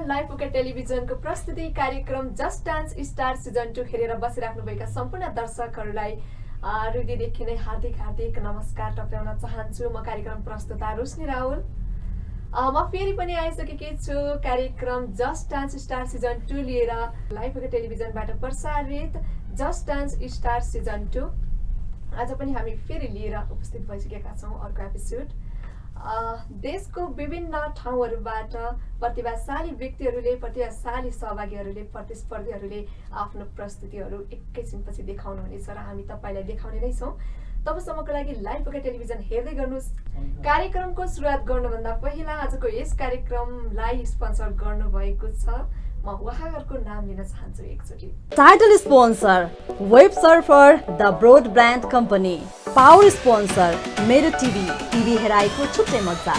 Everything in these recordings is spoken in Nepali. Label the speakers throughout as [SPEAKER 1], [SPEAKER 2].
[SPEAKER 1] लाइभ पोका टेलिभिजनको प्रस्तुति कार्यक्रम जस्ट डान्स स्टार सिजन 2 हेरेर बसिराख्नुभएका सम्पूर्ण दर्शकहरूलाई हृदयदेखि नै हार्दिक नमस्कार टक्राउन चाहन्छु। म कार्यक्रम प्रस्तुता रोशनी राहुल। म फेरि पनि आइसकेकी छु कार्यक्रम जस्ट डान्स स्टार सिजन 2 लिएर। लाइभ पोका टेलिभिजनबाट प्रसारित जस्ट डान्स स्टार सिजन 2 आज पनि हामी फेरि लिएर उपस्थित भइसकेका छौँ अर्को एपिसोड। देशको विभिन्न ठाउँहरूबाट प्रतिभाशाली व्यक्तिहरूले, प्रतिभाशाली सहभागीहरूले, प्रतिस्पर्धीहरूले आफ्नो प्रस्तुतिहरू एकैछिनपछि देखाउनुहुनेछ र हामी तपाईँलाई देखाउने नै छौँ। तबसम्मको लागि लाइभ पोका टेलिभिजन हेर्दै गर्नुहोस्। कार्यक्रमको सुरुवात गर्नुभन्दा पहिला आजको यस कार्यक्रमलाई स्पोन्सर गर्नुभएको छ, म उहाँहरूको नाम लिन चाहन्छु एकचोटि।
[SPEAKER 2] Title sponsor web surfer the broad brand company. Power sponsor मेरो टिभी हेराएको छुट्टै मजा।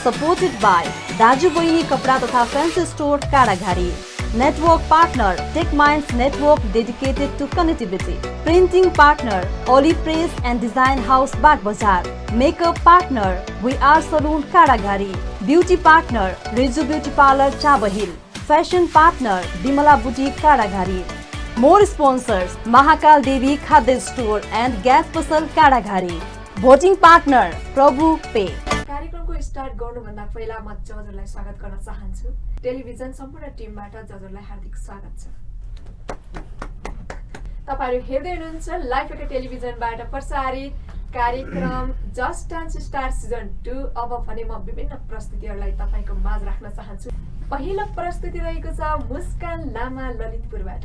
[SPEAKER 2] सपोर्टेड बाई दाजु बहिनी कपडा तथा fancy store Kadaghari. Network partner tech minds network dedicated to connectivity. Printing partner Oli press and design house Bag Bazar. Makeup partner we are salon Kadaghari. Beauty partner Riju beauty parlour Chabahil. Fashion partner Bimala boutique Kadaghari. More sponsors Mahakal Devi खाद्य स्टोर एन्ड ग्यास पसल काराघारी। भोटिङ पार्टनर प्रभु पे।
[SPEAKER 1] कार्यक्रमको स्टार्ट गर्नुभन्दा पहिला म जजहरूलाई स्वागत गर्न चाहन्छु। टेलिभिजन सम्पूर्ण टिमबाट जजहरूलाई हार्दिक स्वागत छ। तपाईहरु हेर्दै हुनुहुन्छ लाइभ पोका टेलिभिजनबाट प्रसारित कार्यक्रम जस्ट डान्स स्टार सिजन 2। अब भने म विभिन्न प्रस्तुतिहरूलाई तपाईको माझ राख्न चाहन्छु। पहिलो प्रस्तुति रहेको छ मुस्कान लामा ललितपुरबाट।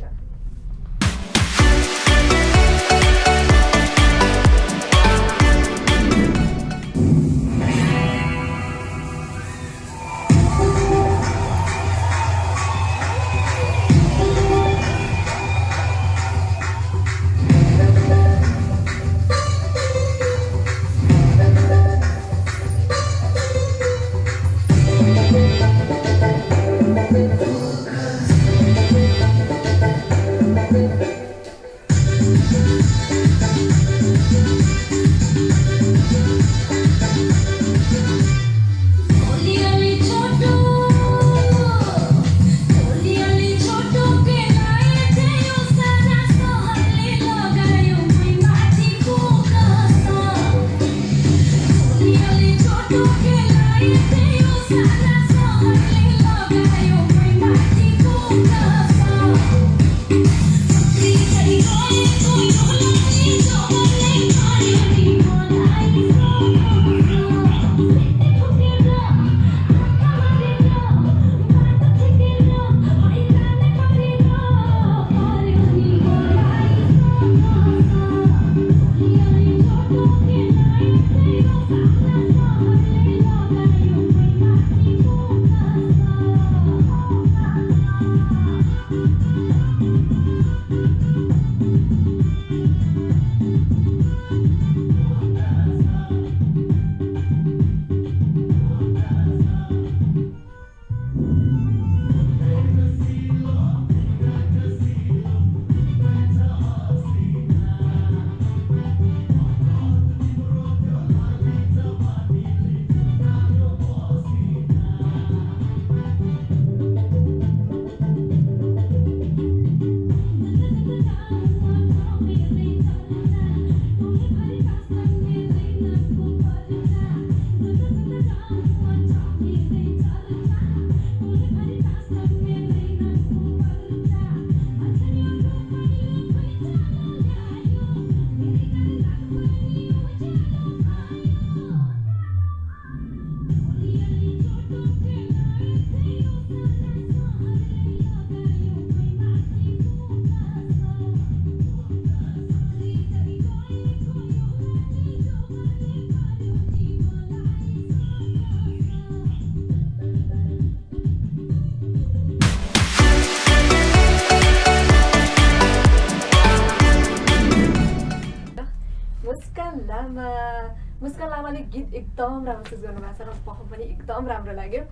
[SPEAKER 1] मुस्कान लामाले गीत एकदम राम्रो चुज गर्नुभएको छ र परफर्म पनि एकदम राम्रो लाग्यो।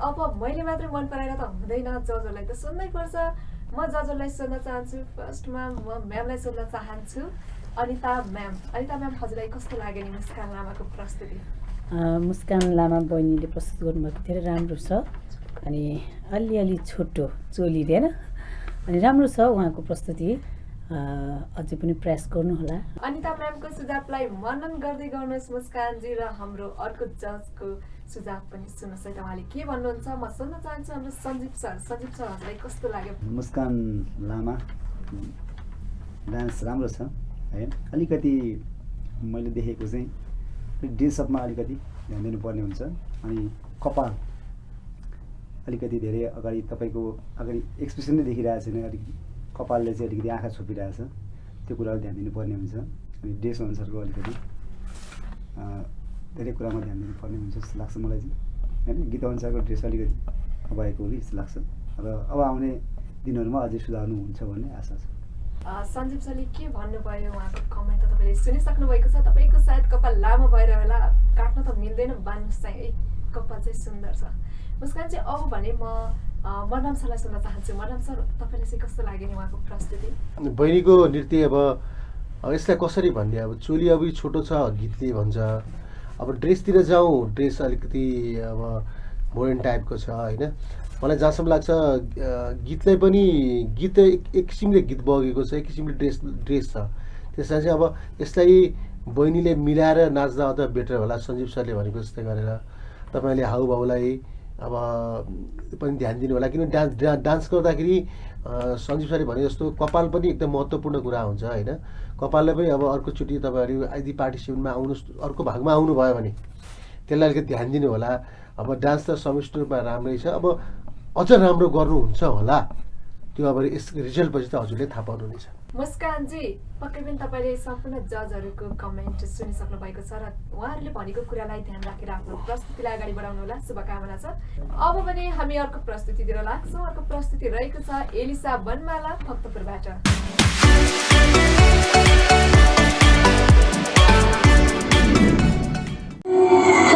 [SPEAKER 1] अब मैले मात्र मन पराएर त हुँदैन, जजहरूलाई त सुन्नै पर्छ। म जजहरूलाई सोध्न चाहन्छु। फर्स्टमा म म्यामलाई सोध्न चाहन्छु। अनिता म्याम हजुरलाई कस्तो लाग्यो नि मुस्कान लामाको प्रस्तुति?
[SPEAKER 3] मुस्कान लामा बहिनीले प्रस्तुत गर्नुभएको धेरै राम्रो छ। अनि अलिअलि छोटो चोली होइन अनि राम्रो छ उहाँको प्रस्तुति अझै पनि प्रयास गर्नुहोला।
[SPEAKER 1] अनिता म्यामको सुझावलाई मनन गर्दै गर्नुहोस् मुस्कानजी र हाम्रो अर्को जजको सुझाव पनि सुन्नुहोस् है त उहाँले के भन्नुहुन्छ। म सुन्न चाहन्छु हाम्रो सञ्जीव सर हजुरलाई कस्तो लाग्यो?
[SPEAKER 4] मुस्कान लामा डान्स राम्रो छ है। अलिकति मैले देखेको चाहिँ ड्रेसअपमा अलिकति ध्यान दिनुपर्ने हुन्छ। अनि कपाल अलिकति धेरै अगाडि तपाईँको अगाडि एक्सप्रेसन नै देखिरहेको छैन, अलिकति कपालले चाहिँ अलिकति आँखा छोपिरहेछ, त्यो कुरालाई ध्यान दिनुपर्ने हुन्छ। अनि ड्रेस अनुसारको अलिकति धेरै कुरामा ध्यान दिनुपर्ने हुन्छ जस्तो लाग्छ मलाई चाहिँ होइन। गीत अनुसारको ड्रेस अलिकति भएको हो कि जस्तो लाग्छ र अब आउने दिनहरूमा अझै सुधार्नुहुन्छ भन्ने आशा छ।
[SPEAKER 1] सञ्जीव सरले के भन्नुभयो उहाँको कमेन्ट त तपाईँले सुनिसक्नु भएको छ। तपाईँको सायद कपाल लामो भएर होला, काट्न त मिल्दैन, बान्नुहोस् चाहिँ है, कपाल चाहिँ सुन्दर छ। मुस्कान चाहिँ अब भने म मर्नाम सरलाई सुन्न चाहन्छु। मर्नाम सर तपाईँलाई चाहिँ कस्तो लाग्यो नि उहाँको प्रस्तुति?
[SPEAKER 5] बहिनीको नृत्य अब यसलाई कसरी भन्ने, अब चोली अब छोटो छ गीतले भन्छ, अब ड्रेसतिर जाउँ, ड्रेस अलिकति अब मोडर्न टाइपको छ होइन। मलाई जहाँसम्म लाग्छ गीतलाई पनि गीत एक किसिमले गीत बगेको छ, एक किसिमले ड्रेस छ। त्यसलाई चाहिँ अब यसलाई बहिनीले मिलाएर नाच्दा अथवा बेटर होला। सञ्जीव सरले भनेको जस्तै गरेर तपाईँले हाउभाउलाई अब पनि ध्यान दिनु होला, किनभने डान्स गर्दाखेरि सञ्जीव सरले भने जस्तो कपाल पनि एकदम महत्त्वपूर्ण कुरा हुन्छ होइन। कपाललाई पनि अब अर्कोचोटि तपाईँहरू यदि पार्टिसिपेन्टमा आउनु अर्को भागमा आउनुभयो भने त्यसलाई अलिकति ध्यान दिनु होला। अब डान्स त समष्टि रूपमा राम्रै छ, अब अझ राम्रो गर्नुहुन्छ होला, त्यो अब यस रिजल्टपछि त हजुरले थाहा पाउनुहुनेछ।
[SPEAKER 1] मुस्कानजी पक्कै पनि तपाईँले सम्पूर्ण जजहरूको कमेन्ट सुनिसक्नु भएको छ र उहाँहरूले भनेको कुरालाई ध्यान राखेर आफ्नो प्रस्तुतिलाई अगाडि बढाउनु होला, शुभकामना छ। अब भने हामी अर्को प्रस्तुतितिर लाग्छौँ। अर्को प्रस्तुति रहेको छ एलिसा बनमाला भक्तपुरबाट।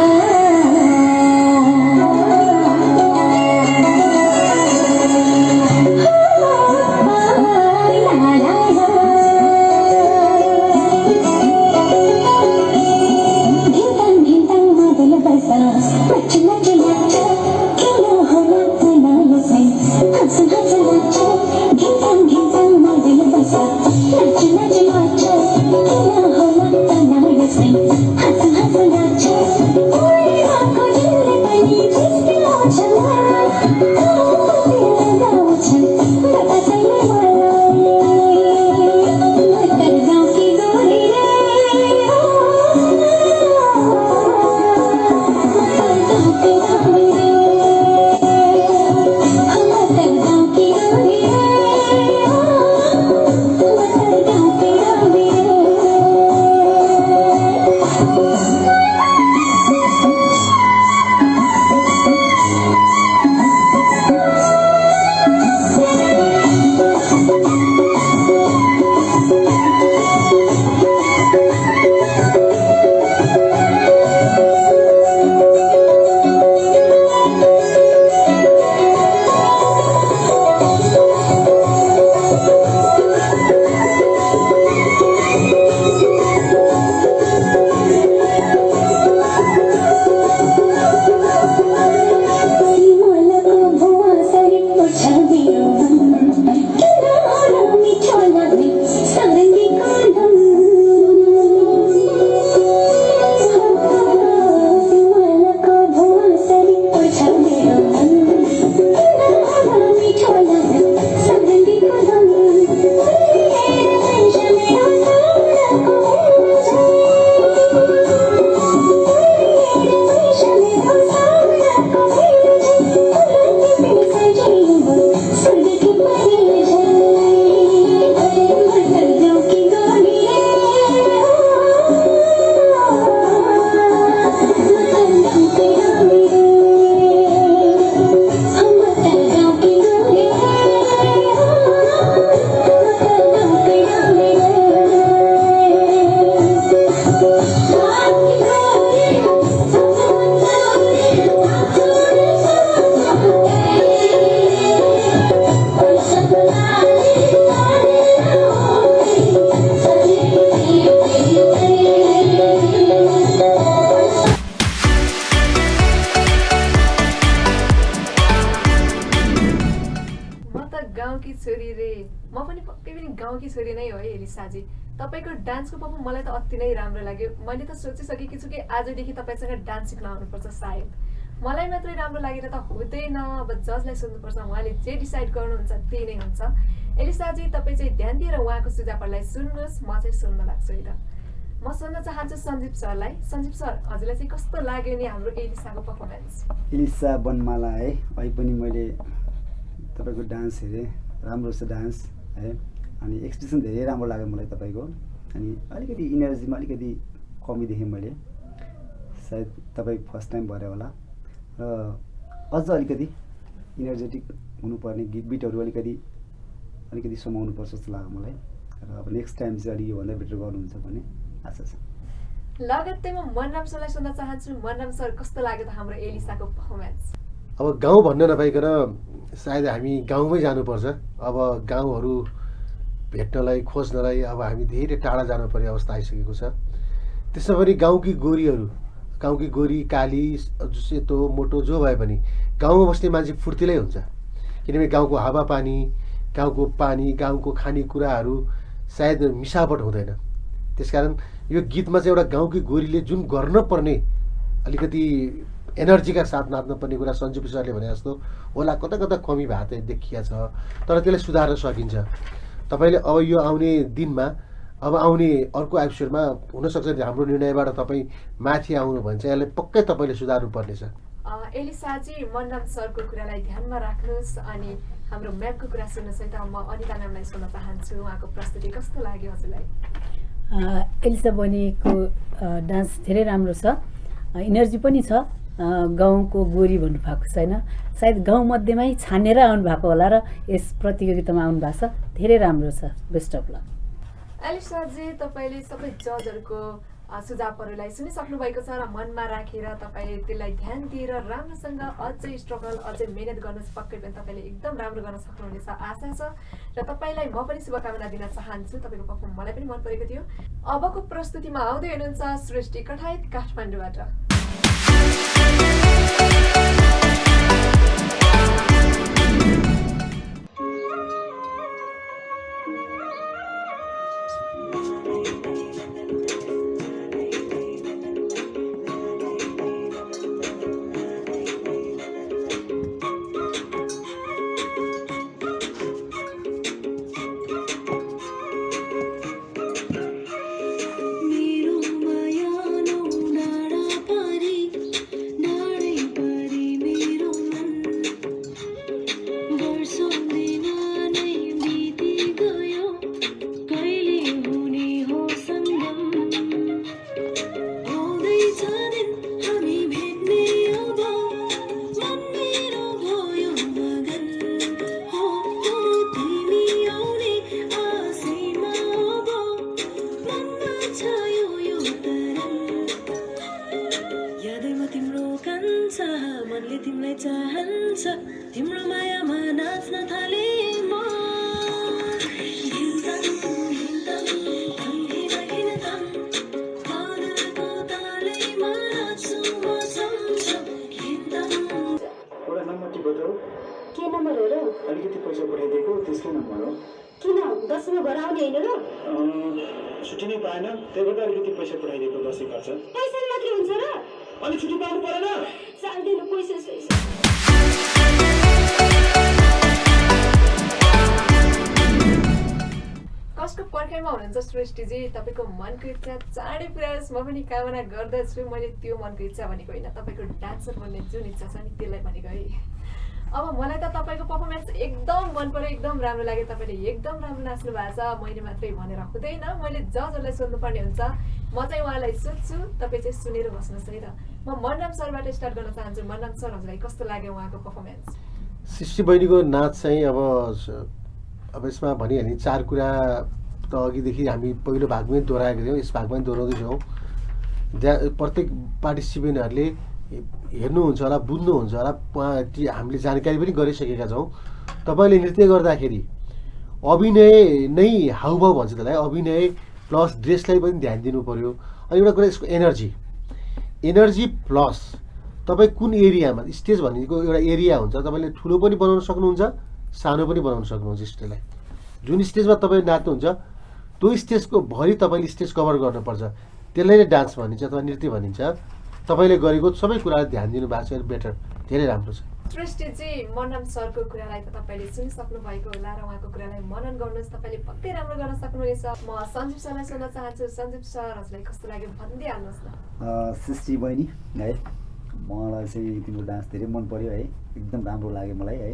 [SPEAKER 6] Oh
[SPEAKER 1] छोरी रे, म पनि पक्कै पनि गाउँकी छोरी नै हो है एलिसाजी। तपाईँको डान्सको पर्फर्म मलाई त अति नै राम्रो लाग्यो। मैले त सोचिसकेकी छु कि आजदेखि तपाईँसँग डान्स सिक्न आउनुपर्छ सायद। मलाई मात्रै राम्रो लागेर त हुँदैन, अब जजलाई सोध्नुपर्छ, उहाँले जे डिसाइड गर्नुहुन्छ त्यही नै हुन्छ। एलिसाजी तपाईँ चाहिँ ध्यान दिएर उहाँको सुझावहरूलाई सुन्नुहोस्, म चाहिँ सुन्न लाग्छु है त। म सुन्न चाहन्छु सञ्जीव सरलाई। सञ्जीव सर, हजुरलाई चाहिँ कस्तो लाग्यो नि हाम्रो एलिसाको पर्फर्मेन्स?
[SPEAKER 4] एलिसा बनमाला है, अहिले पनि मैले तपाईँको डान्स हेरेँ, राम्रो छ डान्स है, अनि एक्सप्रेसन धेरै राम्रो लाग्यो मलाई तपाईँको। अनि अलिकति इनर्जीमा अलिकति कमी देखेँ मैले, सायद तपाईँ फर्स्ट टाइम भएर होला, र अझ अलिकति इनर्जेटिक हुनुपर्ने, बिटहरू अलिकति समाउनुपर्छ जस्तो लाग्यो मलाई। र अब नेक्स्ट टाइम चाहिँ अलिक योभन्दा बेटर गर्नुहुन्छ भन्ने आशा छ।
[SPEAKER 1] लगत्तै म मनराम सरलाई सोध्न चाहन्छु, मनराम सर कस्तो लाग्यो त हाम्रो एलिसाको पर्फर्मेन्स?
[SPEAKER 5] अब गाउँ भन्न नपाइकन सायद हामी गाउँमै जानुपर्छ। अब गाउँहरू भेट्नलाई खोज्नलाई अब हामी धेरै टाढा जानुपर्ने अवस्था आइसकेको छ। त्यसमा पनि गाउँकी गोरी काली सेतो मोटो जो भए पनि गाउँमा बस्ने मान्छे फुर्तिलै हुन्छ, किनभने गाउँको हावापानी, गाउँको पानी, गाउँको खानेकुराहरू सायद मिसावट हुँदैन। त्यसकारण यो गीतमा चाहिँ एउटा गाउँकी गोरीले जुन गर्नुपर्ने अलिकति एनर्जीका साथ नाच्नुपर्ने कुरा सञ्जीव सरले भने जस्तो होला कता कता कमी भएको देखिया छ, तर त्यसलाई सुधार्न सकिन्छ। तपाईँले अब यो आउने दिनमा, अब आउने अर्को एपिसोडमा हुनसक्छ हाम्रो निर्णयबाट तपाईँ माथि आउनु भने चाहिँ यसलाई पक्कै तपाईँले सुधार्नु पर्नेछ।
[SPEAKER 1] एलिसाजी, मनराम सरको कुरालाई ध्यानमा राख्नुहोस् अनि हाम्रो म्यामको कुरा सुन्नुहोस् है त। म अनिता म्यामलाई सोध्न चाहन्छु, उहाँको प्रस्तुति कस्तो लाग्यो हजुरलाई?
[SPEAKER 3] एलिसा बहिनीको डान्स धेरै राम्रो छ, इनर्जी पनि छ। गाउँको गोरी भन्नुभएको छैन, सायद गाउँमध्येमै छानेर आउनुभएको होला र यस प्रतियोगितामा आउनुभएको छ। धेरै राम्रो छ, बेस्ट अफ लक।
[SPEAKER 1] एलिसाजी, तपाईँले सबै जजहरूको सुझावहरूलाई सुनिसक्नु भएको छ र मनमा राखेर तपाईँले त्यसलाई ध्यान दिएर राम्रोसँग अझै स्ट्रगल, अझै मेहनत गर्नुहोस्, पक्कै पनि तपाईँले एकदम राम्रो गर्न सक्नुहुनेछ आशा छ। र तपाईँलाई म पनि शुभकामना दिन चाहन्छु, तपाईँको पर्फर्म मलाई पनि मन परेको थियो। अबको प्रस्तुतिमा आउँदै हुनुहुन्छ सृष्टि कठायत काठमाडौँबाट।
[SPEAKER 6] तिम्रो मायामा नाच्न थाले म
[SPEAKER 7] के नम्बर हो र?
[SPEAKER 4] अलिकति पैसा पठाइदिएको त्यसकै नम्बर हो।
[SPEAKER 7] किन 10 मा घर आउने हैन र?
[SPEAKER 4] छुट्टी नै पाएन, त्यही भएर अलिकति पैसा पठाइदिएको दसैँ खर्च।
[SPEAKER 7] पैसा मात्रै हुन्छ र?
[SPEAKER 4] अनि छुट्टी पाउनु परेन?
[SPEAKER 7] साल्दैन पैसा।
[SPEAKER 1] कसको पर्खाइमा हुनुहुन्छ सृष्टिजी? तपाईँको मनको इच्छा चाँडै पुऱ्याओस्, म पनि कामना गर्दछु। मैले त्यो मनको इच्छा भनेको होइन, तपाईँको डान्सर बन्ने जुन इच्छा छ नि त्यसलाई भनेको है। अब मलाई त तपाईँको पर्फर्मेन्स एकदम मन पर्यो, एकदम राम्रो लाग्यो। तपाईँले एकदम राम्रो नाच्नु भएको छ, मैले मात्रै भनेर हुँदैन, मैले जजहरूलाई सोध्नुपर्ने हुन्छ। म चाहिँ उहाँलाई सोध्छु, तपाईँ चाहिँ सुनेर बस्नुहोस् है त। म मनराम सरबाट स्टार्ट गर्न चाहन्छु। मनराम सर, हजुरलाई कस्तो लाग्यो उहाँको पर्फर्मेन्स?
[SPEAKER 5] सृष्टि बहिनीको नाच चाहिँ अब यसमा भनिहाल्ने चार कुरा त अघिदेखि हामी पहिलो भागमै दोहोऱ्याएको थियौँ, यस भागमा पनि दोहोऱ्याउँदैछौँ। प्रत्येक पार्टिसिपेन्टहरूले हेर्नुहुन्छ होला, बुझ्नुहुन्छ होला, हामीले जानकारी पनि गरिसकेका छौँ। तपाईँले नृत्य गर्दाखेरि अभिनय नै हाउभाउ भन्छ त्यसलाई, अभिनय प्लस ड्रेसलाई पनि ध्यान दिनु पऱ्यो। अनि एउटा कुरा यसको एनर्जी प्लस तपाईँ कुन एरियामा, स्टेज भनेको एउटा एरिया हुन्छ, तपाईँले ठुलो पनि बनाउन सक्नुहुन्छ, सानो पनि बनाउन सक्नुहुन्छ स्टेजलाई। जुन स्टेजमा तपाईँ नाच्नुहुन्छ त्यो स्टेजको भरि तपाईँले स्टेज कभर गर्नुपर्छ, त्यसलाई नै डान्स भनिन्छ अथवा नृत्य भनिन्छ। तपाईँले गरेको सबै कुरालाई ध्यान दिनुभएको छ, बेटर, धेरै राम्रो छ।
[SPEAKER 1] सृष्टिजी, मनन सरको कुरालाई त तपाईँले सुनिसक्नु भएको होला र उहाँको कुरालाई मनन गर्नुहोस्, तपाईँले पक्कै राम्रो गर्न सक्नुहुनेछ। म सञ्जीव सरलाई सुन्न चाहन्छु। सञ्जीव सर, हजुरलाई कस्तो लाग्यो भनिदिइहाल्नुहोस् न।
[SPEAKER 4] सृष्टि बहिनी है, मलाई चाहिँ तिम्रो डान्स धेरै मन पर्यो है, एकदम राम्रो लाग्यो मलाई है।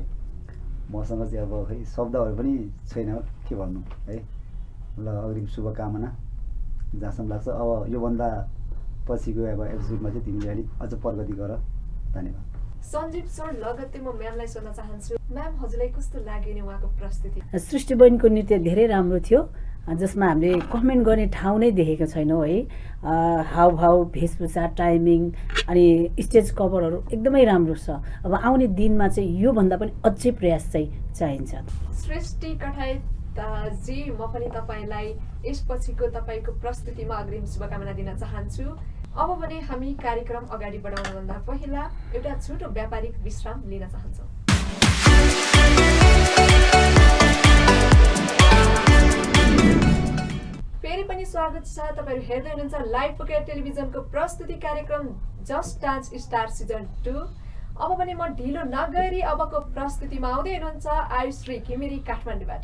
[SPEAKER 4] मसँग चाहिँ अब खै शब्दहरू पनि छैन के भन्नु है। ल अग्रिम शुभकामना जहाँसम्म लाग्छ। अब योभन्दा पछिको अब एपिसोडमा चाहिँ तिमीले अलिक अझ प्रगति गर। धन्यवाद।
[SPEAKER 1] सञ्जीव सर लगत्तै म म्यामलाई सोध्न चाहन्छु। म्याम, हजुरलाई कस्तो लाग्यो नि उहाँको प्रस्तुति?
[SPEAKER 3] सृष्टि बहिनीको नृत्य धेरै राम्रो थियो, जसमा हामीले कमेन्ट गर्ने ठाउँ नै देखेका छैनौँ है। हावभाव, वेशभूषा, टाइमिङ अनि स्टेज कभरहरू एकदमै राम्रो छ। अब आउने दिनमा चाहिँ योभन्दा पनि अझै प्रयास चाहिँ चाहिन्छ।
[SPEAKER 1] सृष्टि कठायत जी, म पनि तपाईँलाई यसपछिको तपाईँको प्रस्तुतिमा अग्रिम शुभकामना दिन चाहन्छु। अब भने हामी कार्यक्रम अगाडि बढाउनुभन्दा पहिला एउटा छोटो व्यापारिक विश्राम लिन चाहन्छौँ। फेरि पनि स्वागत छ। तपाईँहरू हेर्दै हुनुहुन्छ लाइभ पोकेट टेलिभिजनको प्रस्तुति कार्यक्रम जस्ट डान्स स्टार सिजन 2। अब भने म ढिलो नगरी अबको प्रस्तुतिमा आउँदै हुनुहुन्छ आयुश्री घिमिरे काठमाडौँबाट।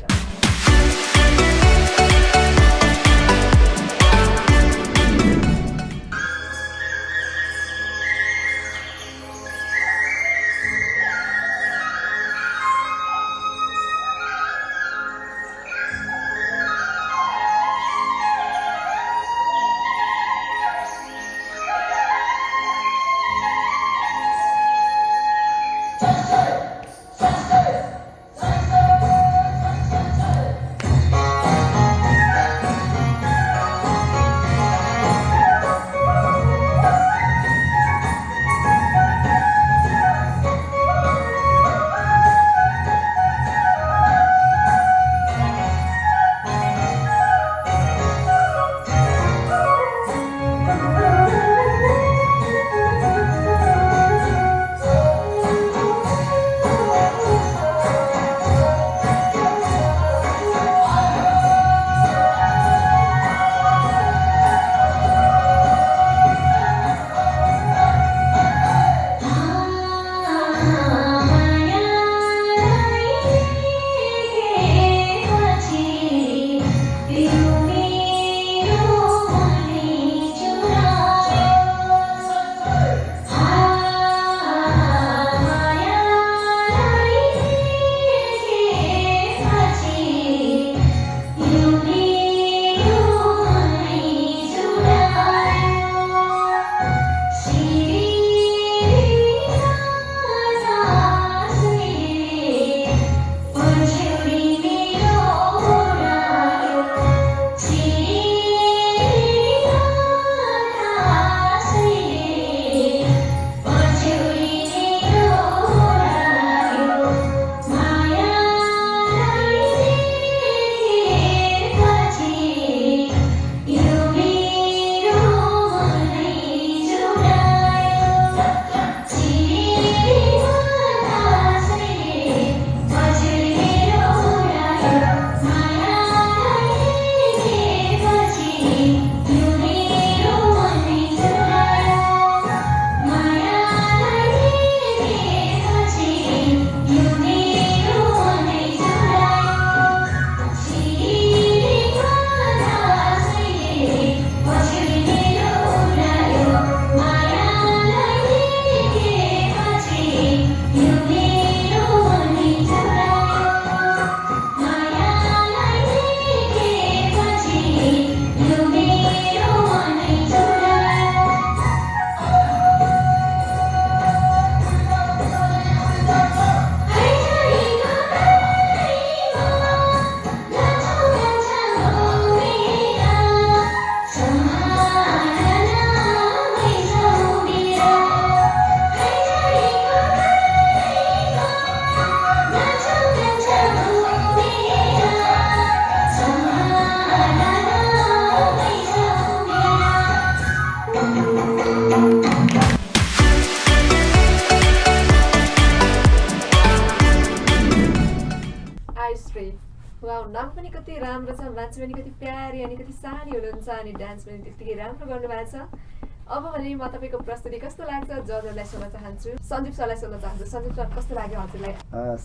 [SPEAKER 1] वाउ नाम पनि कति राम्रो छ, मान्छे पनि कति प्यारी अनि कति सानी हुनुहुन्छ अनि डान्स पनि त्यतिकै राम्रो गर्नुभएको छ। अब भने म तपाईँको प्रस्तुति कस्तो लाग्छ जजहरूलाई सोध्न चाहन्छु। सञ्जीव सरलाई सोध्न चाहन्छु। सञ्जीव सर कस्तो लाग्यो हजुरलाई?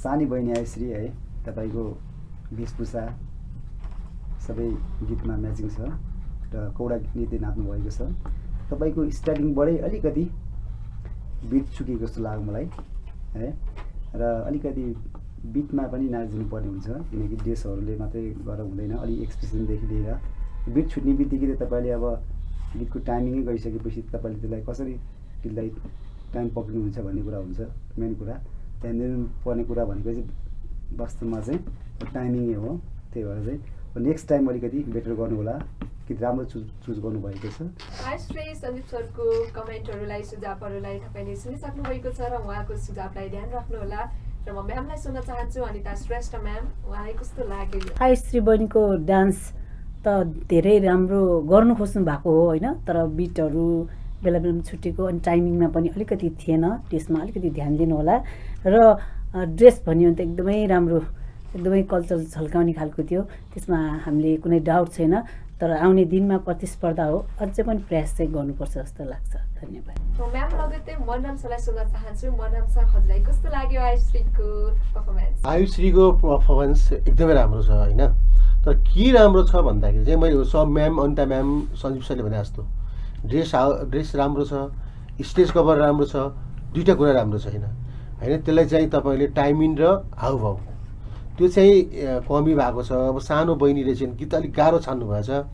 [SPEAKER 4] सानी बहिनी आइश्री है, तपाईँको वेशभूषा सबै गीतमा म्याचिङ छ र कौडा नृत्य नाच्नु भएको छ। तपाईँको स्टार्टिङबाटै अलिकति बिट चुकेको जस्तो लाग्यो मलाई है, र अलिकति बिटमा पनि नाचिदिनु पर्ने हुन्छ किनकि ड्रेसहरूले मात्रै गरेर हुँदैन। अलिक एक्सप्रेसनदेखि लिएर बिट छुट्ने बित्तिकै तपाईँले अब गीतको टाइमिङै गइसकेपछि तपाईँले त्यसलाई कसरी गीतलाई टाइम पक्रिनुहुन्छ भन्ने कुरा हुन्छ। मेन कुरा ध्यान दिनुपर्ने कुरा भनेको चाहिँ वास्तवमा चाहिँ टाइमिङै हो। त्यही भएर चाहिँ नेक्स्ट टाइम अलिकति बेटर गर्नु होला, गीत राम्रो चुज गर्नुभएको छ।
[SPEAKER 1] आइश्री सञ्जीव सरको कमेन्टहरूलाई सुझावहरूलाई तपाईँले सुनिसक्नु भएको छ र उहाँको सुझावलाई ध्यान राख्नुहोला। र म म्यामलाई सोध्न चाहन्छु अनिता श्रेष्ठ म्याम, उहाँलाई कस्तो लाग्यो?
[SPEAKER 3] आइश्री बहिनीको डान्स त धेरै राम्रो गर्नु खोज्नु भएको हो होइन, तर बिटहरू बेला बेलामा छुटेको अनि टाइमिङमा पनि अलिकति थिएन, त्यसमा अलिकति ध्यान दिनु होला। र ड्रेस भन्यो भने त एकदमै राम्रो, एकदमै कल्चर झल्काउने खालको थियो, त्यसमा हामीले कुनै डाउट छैन। तर आउने दिनमा प्रतिस्पर्धा हो, अझै पनि प्रयास चाहिँ गर्नुपर्छ जस्तो लाग्छ। धन्यवाद।
[SPEAKER 1] म्याम लगत्तै मनराम सरलाई सोध्न चाहन्छु। मनराम सर हजुरलाई कस्तो लाग्यो आयुश्रीको पर्फर्मेन्स?
[SPEAKER 5] आयुश्रीको पर्फर्मेन्स एकदमै राम्रो छ होइन, तर के राम्रो छ भन्दाखेरि चाहिँ मैले सब म्याम अनिता म्याम सञ्जीव सरले भने जस्तो ड्रेस राम्रो छ, स्टेज कभर राम्रो छ, दुईवटा कुरा राम्रो छैन होइन। त्यसलाई चाहिँ तपाईँले टाइमिङ र हाउभाउ त्यो चाहिँ कमी भएको छ। अब सानो बहिनीले चाहिँ गीत अलिक गाह्रो छान्नु भएको छ,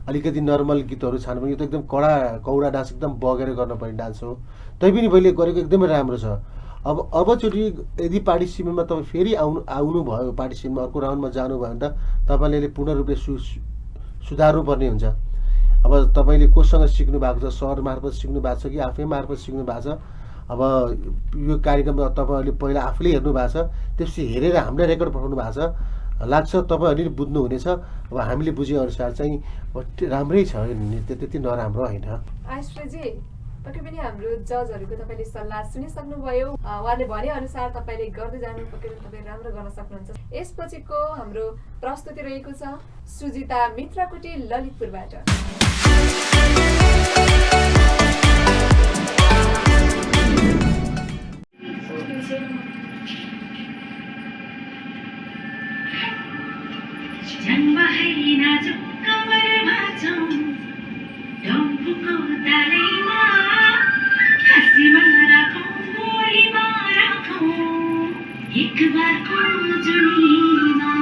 [SPEAKER 5] अलिकति नर्मल गीतहरू छान्नु पनि, यो त एकदम कौडा डान्स एकदम बगेर गर्नुपर्ने डान्स हो। तैपनि मैले गरेको एकदमै राम्रो छ। अबचोटि यदि पार्टिसिपेन्टमा तपाईँ फेरि आउनु भयो, पार्टिसिपेन्टमा अर्को राउन्डमा जानुभयो भने त तपाईँले पूर्ण रूपले सुधार्नुपर्ने हुन्छ। अब तपाईँले कोसँग सिक्नु भएको छ, सर मार्फत सिक्नु भएको छ कि आफै मार्फत सिक्नु भएको छ? अब यो कार्यक्रम तपाईँहरूले पहिला आफूले हेर्नु भएको छ, त्यसपछि हेरेर हामीलाई रेकर्ड पठाउनु भएको छ लाग्छ, तपाईँहरूले बुझ्नुहुनेछ। अब हामीले बुझेअनुसार चाहिँ राम्रै छ, नृत्य त्यति नराम्रो होइन।
[SPEAKER 1] आइश्रीजी पक्कै पनि हाम्रो जजहरूको तपाईँले सल्लाह सुनिसक्नुभयो, उहाँले भनेअनुसार तपाईँले गर्दै जानु पक्कै पनि तपाईँ राम्रो गर्न सक्नुहुन्छ। यसपछिको हाम्रो प्रस्तुति रहेको छ सुजिता मित्राकुटी ललितपुरबाट।
[SPEAKER 6] जन्म है नाजुक कमरमा जाऊं डम्फुको तालैमा हाँसीमा राखौं बोलीमा राखौं एक बारको जुनीमा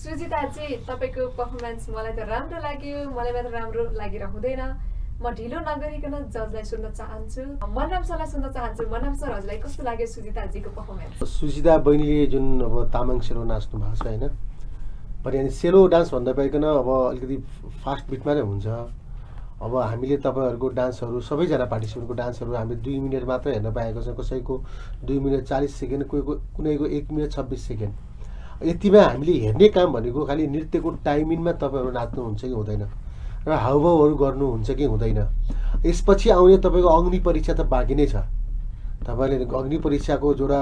[SPEAKER 1] सुजिताजी, तपाईँको पर्फर्मेन्स मलाई त राम्रो लाग्यो, मलाई मात्र राम्रो लागेर हुँदैन। म ढिलो नगरिकन जजलाई सुन्न चाहन्छु, मनराम सरलाई सुन्न चाहन्छु। मनराम सर, हजुरलाई कस्तो लाग्यो सुजिताजीको पर्फर्मेन्स?
[SPEAKER 5] सुजिता बहिनीले जुन अब तामाङ सेलो नाच्नु भएको छ होइन, पनि अनि सेलो डान्स भन्दा पाइकन अब अलिकति फास्ट बिटमा नै हुन्छ। अब हामीले तपाईँहरूको डान्सहरू सबैजना पार्टिसिपेन्टको डान्सहरू हामीले 2 मिनट मात्र हेर्न पाएको छ, कसैको 2 मिनट 40 सेकेन्ड, कुनैको 1 मिनट 26 सेकेन्ड। यतिमा हामीले हेर्ने काम भनेको खालि नृत्यको टाइमिङमा तपाईँहरू नाच्नुहुन्छ कि हुँदैन र हावभावहरू गर्नुहुन्छ कि हुँदैन। यसपछि आउने तपाईँको अग्नि परीक्षा त बाँकी नै छ। तपाईँले अग्नि परीक्षाको एउटा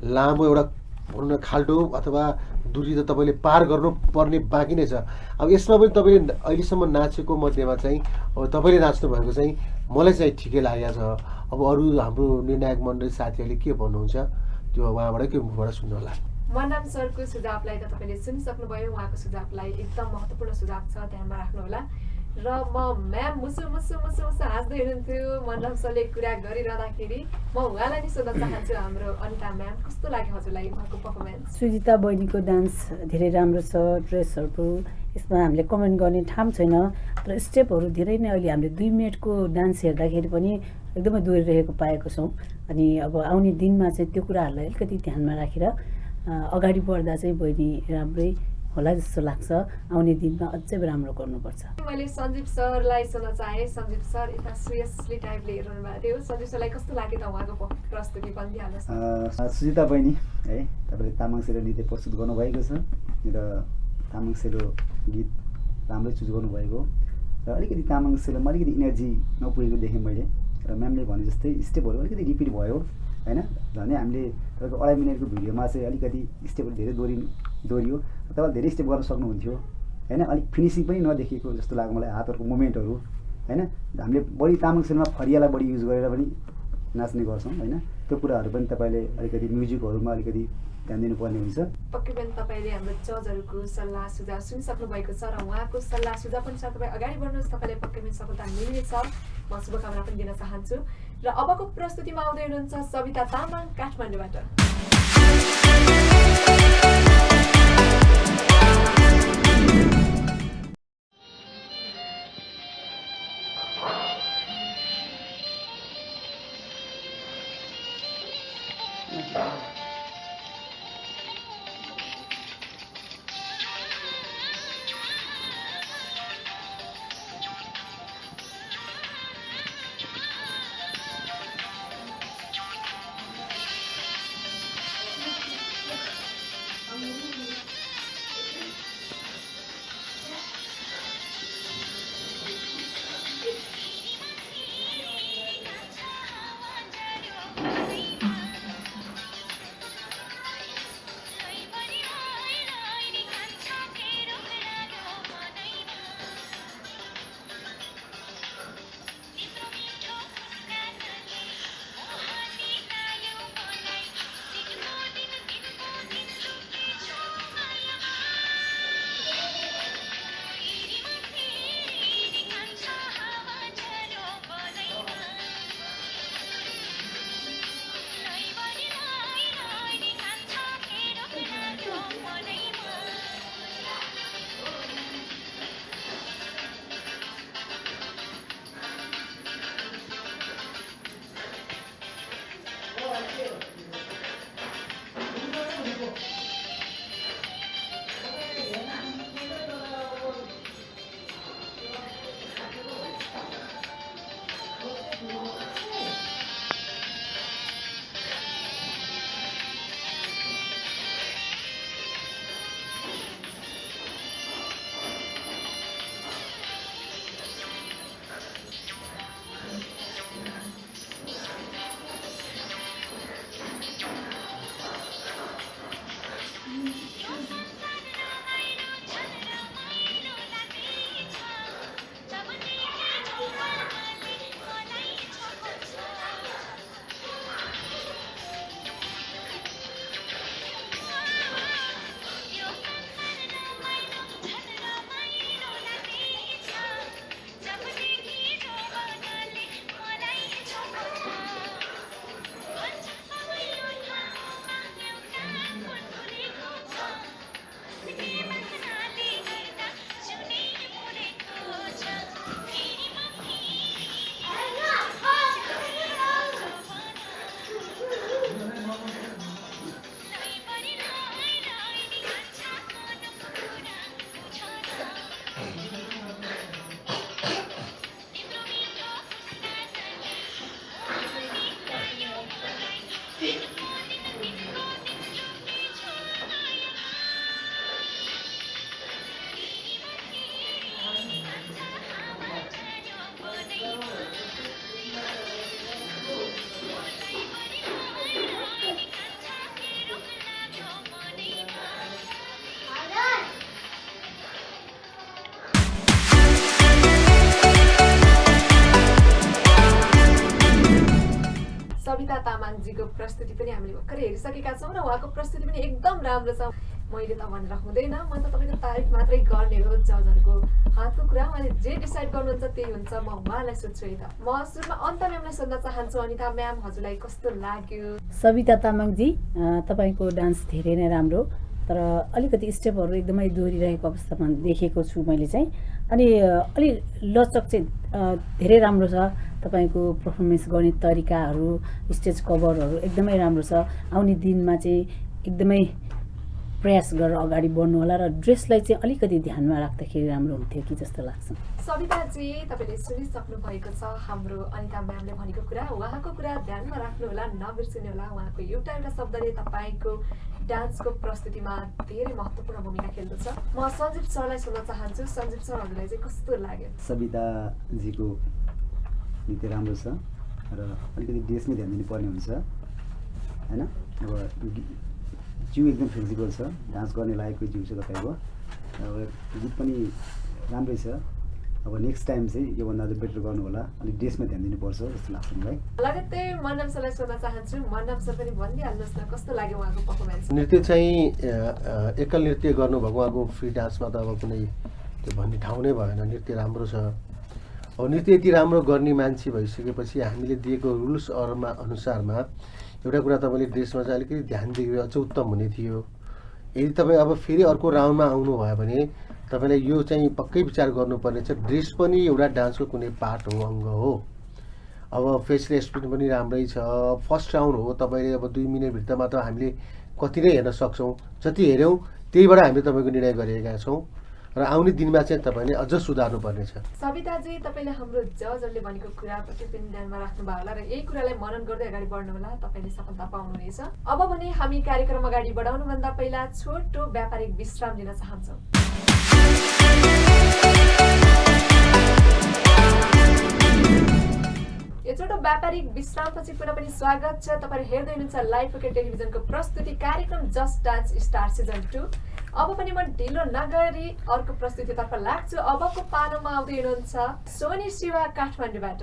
[SPEAKER 5] लामो एउटा भनौँ न खाल्डो अथवा दूरी त तपाईँले पार गर्नुपर्ने बाँकी नै छ। अब यसमा पनि तपाईँले अहिलेसम्म नाचेको मध्येमा चाहिँ अब तपाईँले नाच्नु भएको चाहिँ मलाई चाहिँ ठिकै लागेको छ। अब अरू हाम्रो निर्णायक मण्डली साथीहरूले के भन्नुहुन्छ त्यो उहाँबाटै के मुखबाट सुन्नु होला।
[SPEAKER 1] मनराम सरको सुझावलाई त तपाईँले सुनिसक्नुभयो। उहाँको सुझावलाई एकदम महत्त्वपूर्ण सुझाव छ, ध्यानमा राख्नुहोला। र म्याम मुसु हाँस्दै हुनुहुन्थ्यो मनराम सरले कुरा गरिरहँदाखेरि। म उहाँलाई नि सोध्न चाहन्छु, हाम्रो अनिता म्याम, कस्तो लाग्यो हजुरलाई उहाँको पर्फर्मेन्स?
[SPEAKER 3] सुजिता बहिनीको डान्स धेरै राम्रो छ। ड्रेसहरू यसमा हामीले कमेन्ट गर्ने ठाउँ छैन, तर स्टेपहरू धेरै नै अहिले हामीले 2 मिनटको डान्स हेर्दाखेरि पनि एकदमै दोहोरिरहेको पाएको छौँ। अनि अब आउने दिनमा चाहिँ त्यो कुराहरूलाई अलिकति ध्यानमा राखेर अगाडि बढ्दा चाहिँ बहिनी राम्रै होला जस्तो लाग्छ। आउने दिनमा अझै राम्रो गर्नुपर्छ।
[SPEAKER 1] मैले सञ्जीव सरलाई सुन्न चाहेँ। सञ्जीव सर यता सिरियसली टाइपले हेर्नु भएको थियो। सञ्जीव सरलाई कस्तो लाग्यो त उहाँको प्रस्तुति भनिदिइहाल्नुहोस्।
[SPEAKER 4] सुजिता बहिनी है, तपाईँले तामाङ सेलो नृत्य प्रस्तुत गर्नुभएको छ र तामाङ सेलो गीत राम्रै चुज गर्नुभएको र अलिकति तामाङ सेलोमा अलिकति इनर्जी नपुगेको देखेँ मैले। र म्यामले भने जस्तै स्टेपहरू अलिकति रिपिट भयो होइन। झन् हामीले तपाईँको 2.5 मिनटको भिडियोमा चाहिँ अलिकति स्टेपहरू धेरै दोहोरियो। तपाईँले धेरै स्टेप गर्न सक्नुहुन्थ्यो होइन। अलिक फिनिसिङ पनि नदेखिएको जस्तो लाग्यो मलाई, हातहरूको मुभमेन्टहरू होइन। हामीले बढी तामाङ सेलोमा फरियालाई बढी युज गरेर पनि नाच्ने गर्छौँ होइन। त्यो कुराहरू पनि तपाईँले अलिकति म्युजिकहरूमा अलिकति ध्यान दिनुपर्ने हुन्छ।
[SPEAKER 1] पक्कै पनि तपाईँले हाम्रो जजहरूको सल्लाह सुझाव सुनिसक्नु भएको छ र उहाँको सल्लाह सुझाव पनि छ। तपाईँ अगाडि बढ्नुहोस्, तपाईँलाई पक्कै पनि सफलता मिल्नेछ, म शुभकामना पनि दिन चाहन्छु। र अबको प्रस्तुतिमा आउँदै हुनुहुन्छ सविता तामाङ काठमाडौँबाट। सविता तामाङजीको प्रस्तुति पनि हामीले भर्खरै हेरिसकेका छौँ र उहाँको प्रस्तुति पनि एकदम राम्रो छ। मैले त भनेर हुँदैन, म त तपाईँको तारिफ मात्रै गर्ने हो। जजहरूको हातको कुरा, उहाँले जे डिसाइड गर्नुहुन्छ त्यही हुन्छ। म उहाँलाई सोध्छु है त। म सुरुमा अनिता म्यामलाई सोध्न चाहन्छु। अनिता म्याम, हजुरलाई कस्तो लाग्यो?
[SPEAKER 3] सविता तामाङजी, तपाईँको डान्स धेरै नै राम्रो, तर अलिकति स्टेपहरू एकदमै दोहोरिरहेको अवस्थामा देखेको छु मैले चाहिँ। अनि अलि लचक चाहिँ धेरै राम्रो छ। तपाईँको पर्फर्मेन्स गर्ने तरिकाहरू, स्टेज कभरहरू एकदमै राम्रो छ। आउने दिनमा चाहिँ एकदमै प्रयास गरेर अगाडि बढ्नु होला र ड्रेसलाई चाहिँ अलिकति ध्यानमा राख्दाखेरि राम्रो हुन्थ्यो कि जस्तो लाग्छ।
[SPEAKER 1] सविताजी, तपाईँले सुनिसक्नु भएको छ हाम्रो अनिता म्यामले भनेको कुरा। उहाँको कुरा ध्यानमा राख्नु होला, नबिर्सिनु होला। उहाँको एउटा एउटा शब्दले तपाईँको डान्सको प्रस्तुतिमा धेरै महत्त्वपूर्ण भूमिका खेल्दछ। म सञ्जीव सरलाई सोध्न चाहन्छु। सञ्जीव सर, हजुरलाई चाहिँ कस्तो लाग्यो?
[SPEAKER 4] सविताजीको नृत्य राम्रो छ र अलिकति ड्रेसमै ध्यान दिनुपर्ने हुन्छ होइन। अब जिउ एकदम फ्लेक्सिबल छ, डान्स गर्ने लायकको जिउ छ तपाईँको। अब गीत पनि राम्रै छ। अब नेक्स्ट टाइम चाहिँ योभन्दा अझ बेटर गर्नु होला, अलिक ड्रेसमा ध्यान दिनुपर्छ जस्तो लाग्छ मलाई।
[SPEAKER 1] लगत्तै मन्डम सरलाई सोध्न चाहन्छु। मन्डम सर पनि भनिदिइहाल्नुहोस् न, कस्तो लाग्यो उहाँको पर्फर्मेन्स?
[SPEAKER 5] नृत्य चाहिँ एकल नृत्य गर्नुभएको, उहाँको फ्री डान्समा त अब कुनै त्यो भन्ने ठाउँ नै भएन। नृत्य राम्रो छ। अब नृत्य यति राम्रो गर्ने मान्छे भइसकेपछि हामीले दिएको रुल्स अनुसारमा एउटा कुरा तपाईँले ड्रेसमा चाहिँ अलिकति ध्यान दिएको अझ उत्तम हुने थियो। यदि तपाईँ अब फेरि अर्को राउन्डमा आउनुभयो भने तपाईँलाई यो चाहिँ पक्कै विचार गर्नुपर्ने छ। ड्रेस पनि एउटा डान्सको कुनै पार्ट हो, अङ्ग हो। अब फेसियल एक्सप्रेसन पनि राम्रै छ। फर्स्ट राउन्ड हो, तपाईँले अब 2 मिनटभित्रमा त हामीले कति नै हेर्न सक्छौँ। जति हेऱ्यौँ त्यहीबाट हामीले तपाईँको निर्णय गरेका छौँ र आउने दिनमा चाहिँ तपाईँले अझ सुधार्नु पर्नेछ।
[SPEAKER 1] सविताजी, तपाईँले हाम्रो जजहरूले भनेको कुरा पक्कै पनि ध्यानमा राख्नुभयो होला र यही कुरालाई मनन गर्दै अगाडि बढ्नु होला। तपाईँले सफलता पाउनुहुनेछ। अब भने हामी कार्यक्रम अगाडि बढाउनुभन्दा पहिला छोटो व्यापारिक विश्राम लिन चाहन्छौँ। यो छोटो व्यापारिक विश्रामपछि पुनः पनि स्वागत छ। तपाईँहरू हेर्दै हुनुहुन्छ लाइभ फोके टेलिभिजनको प्रस्तुति कार्यक्रम जस्ट डान्स स्टार सिजन 2। अब पनि म ढिलो नगरी अर्को प्रस्तुतितर्फ लाग्छु। अबको पालोमा आउँदै हुनुहुन्छ सोनी शिवा काठमाडौँबाट।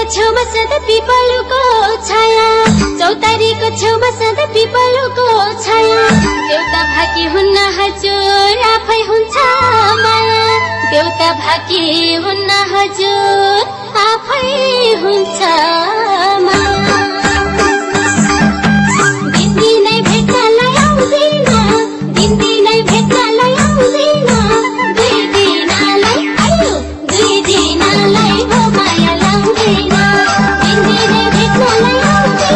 [SPEAKER 8] छेउमा सदा पिपलुको छाया, चौतारीको छेउमा सदा पिपलुको छाया। देउता भाकी हुन्न हजुर, आफै हुन्छ माया। देउता भाकी हुन्न हजुर, आफै हुन्छ माया। दिनदिनै भेट्नलाई आउँदैन, दिनदिनै भेट्नलाई आउँदैन। दुई दिनलाई आयो, दुई दिनलाई हो माया लाउँदैन। दिनदिनै भेट्नलाई आउँदैन,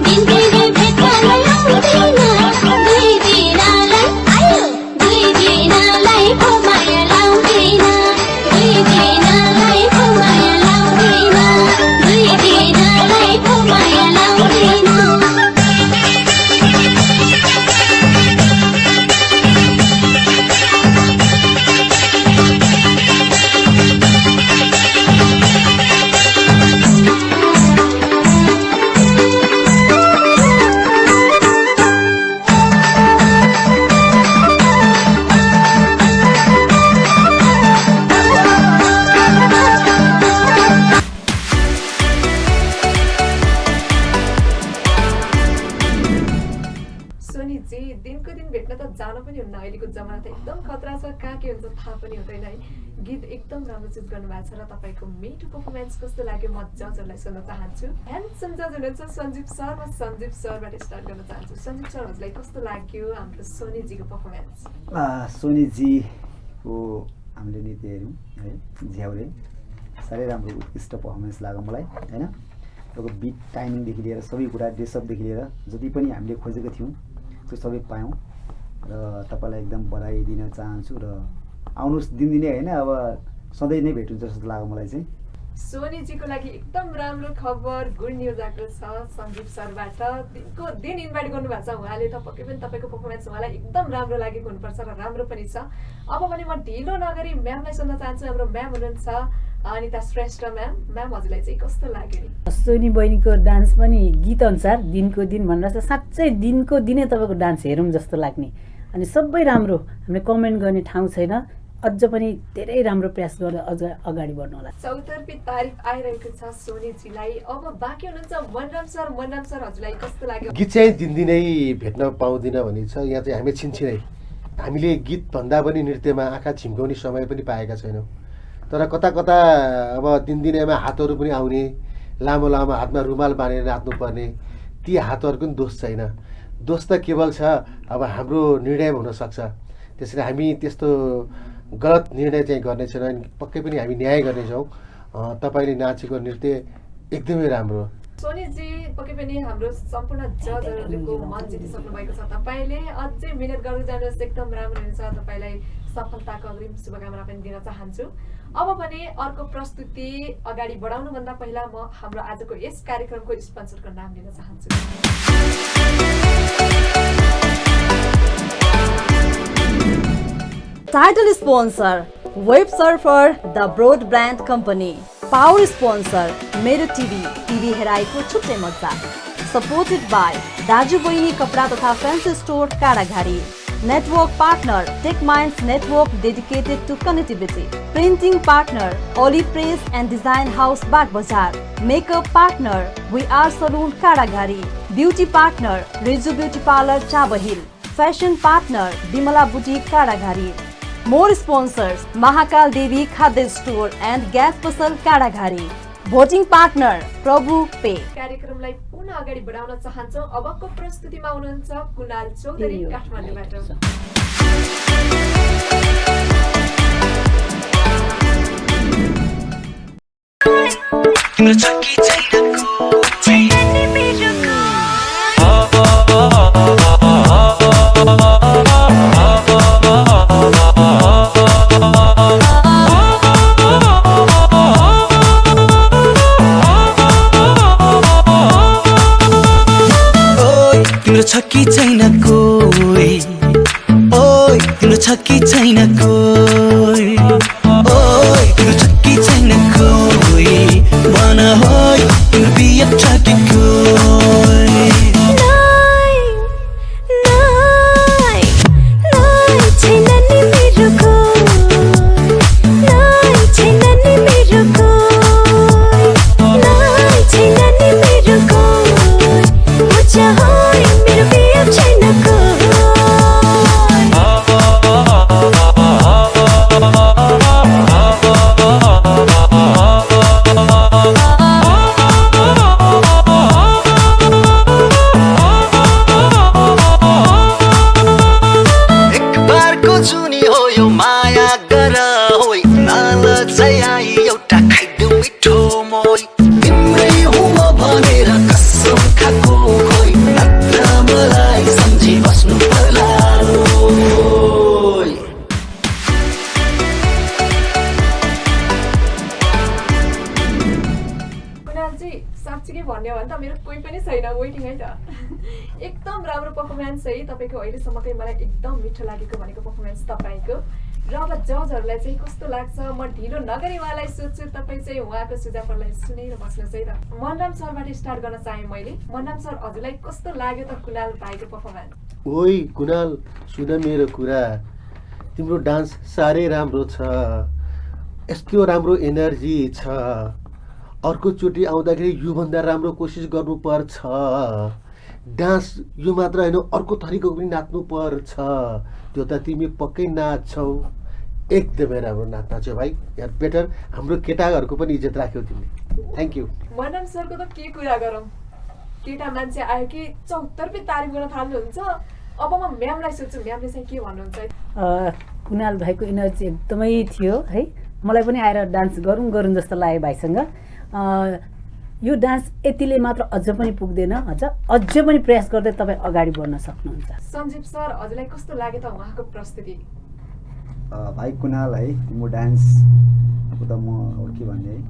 [SPEAKER 8] दिनदिनै भेट्नलाई आउँदैन। दुई दिनलाई आयो, दुई दिनलाई हो माया लाउँदैन। दुई दिनलाई हो माया लाउँदैन। दुई दिनलाई हो माया लाउँदैन।
[SPEAKER 1] सोनीजी, दिनको दिन भेट्न त जान पनि हुन्न। अहिलेको जमाना त एकदम खतरा छ, कहाँ के हुन्छ थाहा पनि हुँदैन है। गीत एकदम राम्रो चुज गर्नुभएको छ र तपाईँको मिठो पर्फर्मेन्स कस्तो लाग्यो म जजहरूलाई सोध्न चाहन्छु। ह्यान्डसम जज हुनुहुन्छ सञ्जीव सर। म सञ्जीव सरबाट स्टार्ट गर्न चाहन्छु। सञ्जीव सर, हजुरलाई कस्तो लाग्यो हाम्रो सोनीजीको पर्फर्मेन्स?
[SPEAKER 4] सोनीजीको हामीले नृत्य हेऱ्यौँ है, झ्याउरे साह्रै राम्रो उत्कृष्ट पर्फर्मेन्स लाग्यो मलाई होइन। तपाईँको बिट टाइमिङदेखि लिएर सबै कुरा ड्रेसअपदेखि लिएर जति पनि हामीले खोजेको थियौँ त्यो सबै पायौँ र तपाईँलाई एकदम बधाई दिन चाहन्छु र आउनुहोस् दिनदिनै होइन अब सधैँ नै भेट हुन्छ जस्तो लाग्यो मलाई चाहिँ।
[SPEAKER 1] सोनीजीको लागि एकदम राम्रो खबर गुड न्युज आएको छ सञ्जीव सरबाट। दिनको दिन इन्भाइट गर्नुभएको छ उहाँले त पक्कै पनि तपाईँको पर्फर्मेन्स उहाँलाई एकदम राम्रो लागेको हुनुपर्छ र राम्रो पनि छ। अब भने म ढिलो नगरी म्यामलाई सोध्न चाहन्छु। हाम्रो म्याम हुनुहुन्छ अनिता श्रेष्ठ म्याम हजुरलाई चाहिँ कस्तो लाग्यो नि?
[SPEAKER 3] सोनी बहिनीको डान्स पनि गीत अनुसार दिनको दिन भनेर चाहिँ साँच्चै दिनको दिनै तपाईँको डान्स हेरौँ जस्तो लाग्ने अनि सबै राम्रो। हामीले कमेन्ट गर्ने ठाउँ छैन। अझ पनि धेरै राम्रो प्रयास गरेर अझ अगाडि बढ्नु होला।
[SPEAKER 1] चौतर्फी तारिफ आइरहेको छ सोनीजीलाई। अब बाँकी हुनुहुन्छ मनराम सर हजुरलाई कस्तो लाग्यो?
[SPEAKER 5] गीत चाहिँ दिनदिनै भेट्न पाउँदिनँ भने छ यहाँ चाहिँ हामी छिनछिनै हामीले गीत भन्दा पनि नृत्यमा आँखा छिम्काउने समय पनि पाएका छैनौँ। तर कता कता अब दिनदिनैमा हातहरू पनि आउने, लामो लामो हातमा रुमाल बाँधेर नाच्नुपर्ने, ती हातहरूको पनि दोष छैन। दोष त केवल छ अब हाम्रो निर्णय हुनसक्छ। त्यसरी हामी त्यस्तो गलत निर्णय चाहिँ गर्ने छैन अनि पक्कै पनि हामी न्याय गर्नेछौँ। तपाईँले नाचेको नृत्य एकदमै राम्रो।
[SPEAKER 1] सोनीजी पक्कै पनि हाम्रो सम्पूर्ण जजहरूको मन जितिसक्नु भएको छ। तपाईँले अझै मिहिनेत गर्दै जानुहोस्, एकदम राम्रो हुन्छ। तपाईँलाई सफलताको अग्रिम शुभकामना पनि दिन चाहन्छु। अब भने अर्को प्रस्तुति अगाडि बढाउनुभन्दा पहिला म हाम्रो आजको यस कार्यक्रमको स्पोन्सरको नाम लिन चाहन्छु।
[SPEAKER 2] Title sponsor Web Surfer The Broad Brand Company. Power sponsor मेरो टिभी हेराइको छुट्टै मजा। Supported by दाजु बहिनी कपडा तथा फैंसी स्टोर Kadaghari. Network partner Tech Minds Network dedicated to connectivity. Printing partner Oli Press and Design House Bagbazar. Makeup partner We Are Saloon Kadagari. Beauty partner Rizu Beauty Parlor Chabahil. Fashion partner Dimala Boutique Kadagari. More sponsors Mahakal Devi Khadya Store and Gas Pasal Kadagari. Voting partner Prabhu Pe.
[SPEAKER 1] कार्यक्रमलाई पुनः अगाडि बढाउन चाहन्छौँ। अबको प्रस्तुतिमा हुनुहुन्छ कुणाल चौधरी काठमाडौँबाट।
[SPEAKER 6] छकी छैन कोही, ओइ तिम्रो छकी छैन कोही, ओइ तिम्रो छकी छैन कोही, भन होइ तिम्रो बिहे छकी कोही।
[SPEAKER 1] एकदम राम्रो पर्फर्मेन्स है तपाईँको। अहिलेसम्मकै मलाई एकदम मिठो लागेको भनेको पर्फर्मेन्स तपाईँको। र अब जजहरूलाई चाहिँ कस्तो लाग्छ म ढिलो नगरी उहाँलाई सोध्छु। तपाईँ चाहिँ उहाँको सुझावहरूलाई सुनेर बस्नुहोस् है। र मनराम सरबाट स्टार्ट गर्न चाहेँ मैले। मनराम सर हजुरलाई कस्तो लाग्यो त कुणाल भाइको पर्फर्मेन्स?
[SPEAKER 5] ओइ कुणाल सुन मेरो कुरा, तिम्रो डान्स साह्रै राम्रो छ, यस्तो राम्रो एनर्जी छ। अर्कोचोटि आउँदाखेरि योभन्दा राम्रो कोसिस गर्नुपर्छ। डान्स यो मात्र होइन अर्को थरीको पनि नाच्नु पर्छ। त्यो त तिमी पक्कै नाच्छौ, एकदमै राम्रो नाच्छौ भाइ यार। बेटर हाम्रो केटाहरूको पनि इज्जत राख्यौ तिमीले। Thank you.
[SPEAKER 1] मनराम सरको त के कुरा गरौँ, केटा मान्छे आयो कि चौतर्फी तारिफ गर्न थाल्नुहुन्छ। अब म म्यामलाई सोध्छु, म्यामले चाहिँ के भन्नुहुन्छ?
[SPEAKER 3] कुणाल भाइको एनर्जी एकदमै थियो है। मलाई पनि आएर डान्स गरौँ जस्तो लाग्यो भाइसँग। यो डान्स यतिले मात्र अझ पनि पुग्दैन, अझै पनि प्रयास गर्दै तपाईँ अगाडि बढ्न सक्नुहुन्छ।
[SPEAKER 1] सञ्जीव सर हजुरलाई कस्तो लाग्यो त उहाँको प्रस्तुति?
[SPEAKER 4] भाइ कुनाल है, तिम्रो डान्स त म के भन्ने है,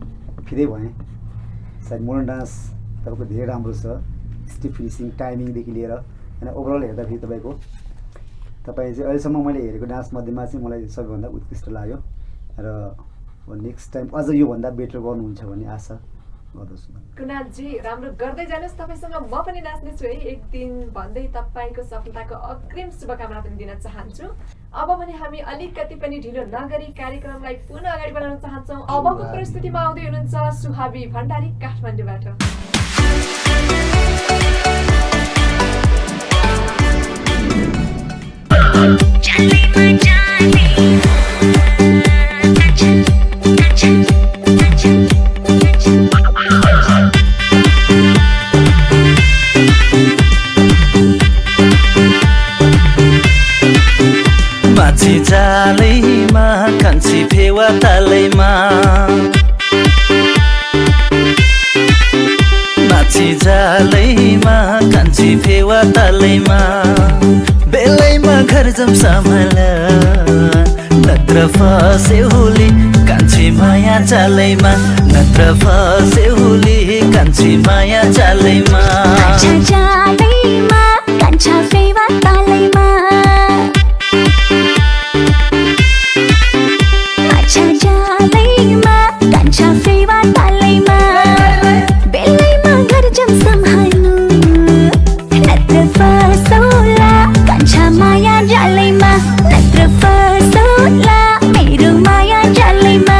[SPEAKER 4] फिदै भएँ। सायद मोडर्न डान्स तपाईँको धेरै राम्रो छ, स्टेप फिनिसिङ टाइमिङदेखि लिएर होइन ओभरअल हेर्दाखेरि तपाईँ चाहिँ अहिलेसम्म मैले हेरेको डान्स मध्येमा चाहिँ मलाई सबैभन्दा उत्कृष्ट लाग्यो र नेक्स्ट टाइम अझ योभन्दा बेटर गर्नुहुन्छ भन्ने आशा गर्दछु।
[SPEAKER 1] कुनालजी राम्रो गर्दै जानुहोस्, तपाईँसँग म पनि नाच्नेछु है एक दिन भन्दै तपाईँको सफलताको अग्रिम शुभकामना पनि दिन चाहन्छु। अब भने हामी अलिकति पनि ढिलो नगरी कार्यक्रमलाई पुनः अगाडि बढाउन चाहन्छौँ। अबको प्रस्तुतिमा आउँदै हुनुहुन्छ सुहाबी भण्डारी काठमाडौँबाट।
[SPEAKER 9] माछी जालैमा कान्छी फेवा तालैमा, माछी जालैमा कान्छी फेवा तालैमा, बेलैमा घर जम सम्हाल नत्र फस्यौली कान्छी माया चालैमा, नत्र फस्यौली कान्छी माया चालैमा।
[SPEAKER 8] जालैमा कान्छा फेवा तालैमा, जालैमा कान्छा फेवा तालैमा, बेलैमा घर जम सम्हाल्नु नत्र फसौला कान्छा माया जालैमा, नत्र फसौला मेरो माया जालैमा।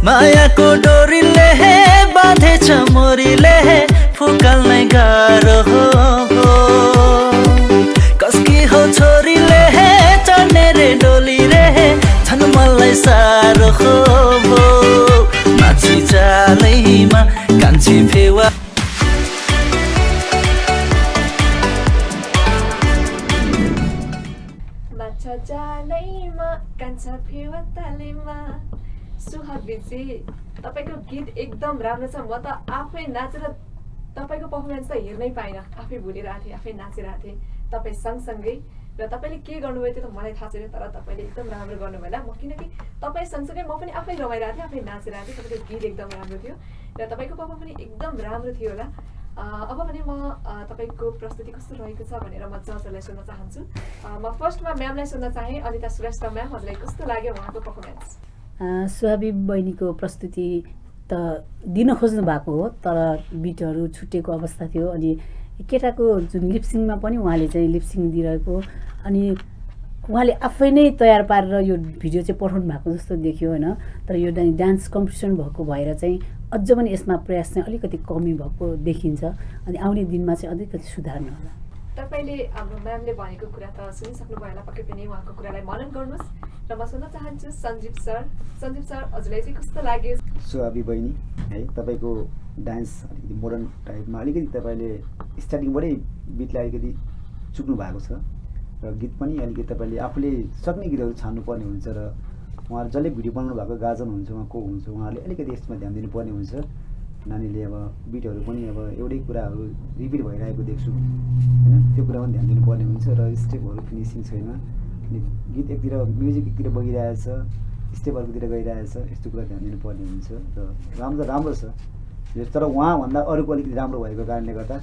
[SPEAKER 9] मायाको डोरीले बाँधेछ मोरीले फुकाल्नै गाह्रो हो, कसकी हो छोरीले चढ्ने रे डोली रे छन् मलाई साह्रो हो। माछी जालैमा कान्छी फेवा,
[SPEAKER 1] माछा जालैमा कान्छा फेवा तालैमा। सुहाबीजी तपाईँको गीत एकदम राम्रो छ। म त आफै नाचेर तपाईँको पर्फर्मेन्स त हेर्नै पाइनँ, आफै भुलिरहेको थिएँ, आफै नाचिरहेको थिएँ तपाईँ सँगसँगै। र तपाईँले के गर्नुभयो त्यो त मलाई थाहा छैन, तर तपाईँले एकदम राम्रो गर्नुभयो होला। म किनकि तपाईँ सँगसँगै म पनि आफै रमाइरहेको थिएँ, आफै नाचिरहेको थिएँ। तपाईँको गीत एकदम राम्रो थियो र तपाईँको पर्फर्म पनि एकदम राम्रो थियो होला। अब भने म तपाईँको प्रस्तुति कस्तो रहेको छ भनेर म जजहरूलाई सुन्न चाहन्छु। म फर्स्टमा म्यामलाई सुन्न चाहेँ, अनिता श्रेष्ठ म्याम, हजुरलाई कस्तो लाग्यो उहाँको पर्फर्मेन्स?
[SPEAKER 3] सुहाबी बहिनीको प्रस्तुति त दिन खोज्नु भएको हो, तर बिटहरू छुटेको अवस्था थियो। अनि केटाको जुन लिप्सिङमा पनि उहाँले चाहिँ लिप्सिङ दिइरहेको, अनि उहाँले आफै नै तयार पारेर यो भिडियो चाहिँ पठाउनु भएको जस्तो देखियो होइन। तर यो डान्स कम्पिटिसन भएको भएर चाहिँ अझ पनि यसमा प्रयास चाहिँ अलिकति कमी भएको देखिन्छ। अनि आउने दिनमा चाहिँ अलिकति सुधार्नु होला।
[SPEAKER 1] तपाईँले हाम्रो म्यामले भनेको कुरा त सुनिसक्नु भयो होला, पक्कै पनि उहाँको कुरालाई मनन गर्नुहोस्। र म सुन्न चाहन्छु सञ्जीव सर। सञ्जीव सर हजुरलाई चाहिँ कस्तो लाग्यो?
[SPEAKER 4] सुहाबी बहिनी है, तपाईँको डान्स अलिकति मोडर्न टाइपमा अलिकति तपाईँले स्टार्टिङबाटै बिटलाई अलिकति चुक्नु भएको छ र गीत पनि अलिकति तपाईँले आफूले सक्ने गीतहरू छान्नुपर्ने हुन्छ। र उहाँहरू जसले भिडियो बनाउनु भएको गार्जियन हुन्छ, उहाँ को हुन्छ, उहाँहरूले अलिकति यसमा ध्यान दिनुपर्ने हुन्छ। नानीले अब बिटहरू पनि अब एउटै कुराहरू रिपिट भइरहेको देख्छु होइन, त्यो कुरा पनि ध्यान दिनुपर्ने हुन्छ। र स्टेपहरू फिनिसिङ छैन, अनि गीत एकतिर म्युजिक एकतिर बगिरहेछ, स्टेप अर्कोतिर गइरहेछ, यस्तो कुरा ध्यान दिनुपर्ने हुन्छ। र राम्रो छ, तर उहाँभन्दा अरूको अलिकति राम्रो भएको कारणले गर्दा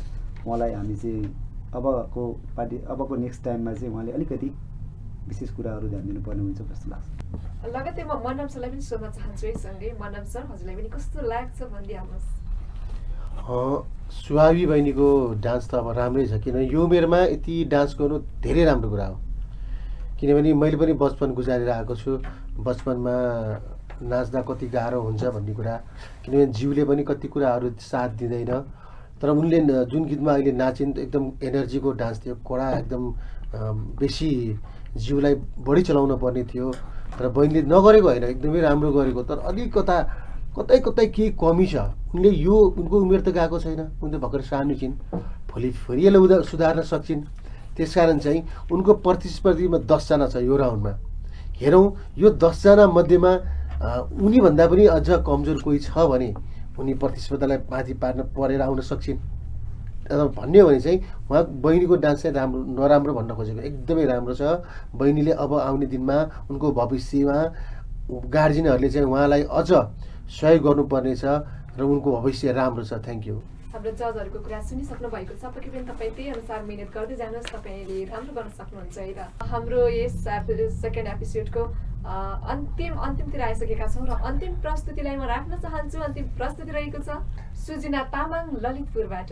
[SPEAKER 4] उहाँलाई हामी चाहिँ अबको नेक्स्ट टाइममा चाहिँ उहाँले अलिकति विशेष कुराहरू ध्यान दिनुपर्ने हुन्छ जस्तो लाग्छ।
[SPEAKER 1] लगतै म मनम सरलाई पनि सोध्न चाहन्छु है सँगै। मनम सर हजुरलाई पनि कस्तो लाग्छ भनिदिहाल्नुहोस्।
[SPEAKER 5] सुहाबी बहिनीको डान्स त अब राम्रै छ, किनभने यो उमेरमा यति डान्स गर्नु धेरै राम्रो कुरा हो। किनभने मैले पनि बचपन गुजारेर आएको छु, बचपनमा नाच्दा कति गाह्रो हुन्छ भन्ने कुरा, किनभने जिउले पनि कति कुराहरू साथ दिँदैन। तर उनले जुन गीतमा अहिले नाचिन् एकदम एनर्जीको डान्स थियो, कडा एकदम बेसी जिउलाई बढी चलाउन पर्ने थियो। तर बहिनीले नगरेको होइन, एकदमै राम्रो गरेको, तर अलिक कतै कतै केही कमी छ। उनले यो उनको उमेर त गएको छैन, उनी त भर्खर सानो छिन्, भोलि फेरि सुधार्न सक्छिन्। त्यसकारण चाहिँ उनको प्रतिस्पर्धीमा 10 जना छ यो राउन्डमा। हेरौँ यो 10 जना मध्येमा उनीभन्दा पनि अझ कमजोर कोही छ भने उनी प्रतिस्पर्धालाई माथि पार्न परेर आउन सक्छिन् भन्ने हो भने चाहिँ उहाँ बहिनीको डान्स चाहिँ नराम्रो भन्न खोजेको एकदमै राम्रो छ। बहिनीले अब आउने दिनमा उनको भविष्यमा गार्जियनहरूले चाहिँ उहाँलाई अझ सहयोग गर्नुपर्नेछ र उनको भविष्य राम्रो छ। Thank you.
[SPEAKER 1] हाम्रो जजहरूको कुरा सुनिसक्नु भएको छ, पक्कै पनि तपाईँ त्यही अनुसार मिहिनेत गर्दै जानुहोस्, तपाईँले राम्रो गर्न सक्नुहुन्छ है। र हाम्रो यस सेकेन्ड एपिसोडको अन्तिमतिर आइसकेका छौँ र अन्तिम प्रस्तुतिलाई म राख्न चाहन्छु। अन्तिम प्रस्तुति रहेको छ सुजिना तामाङ ललितपुरबाट।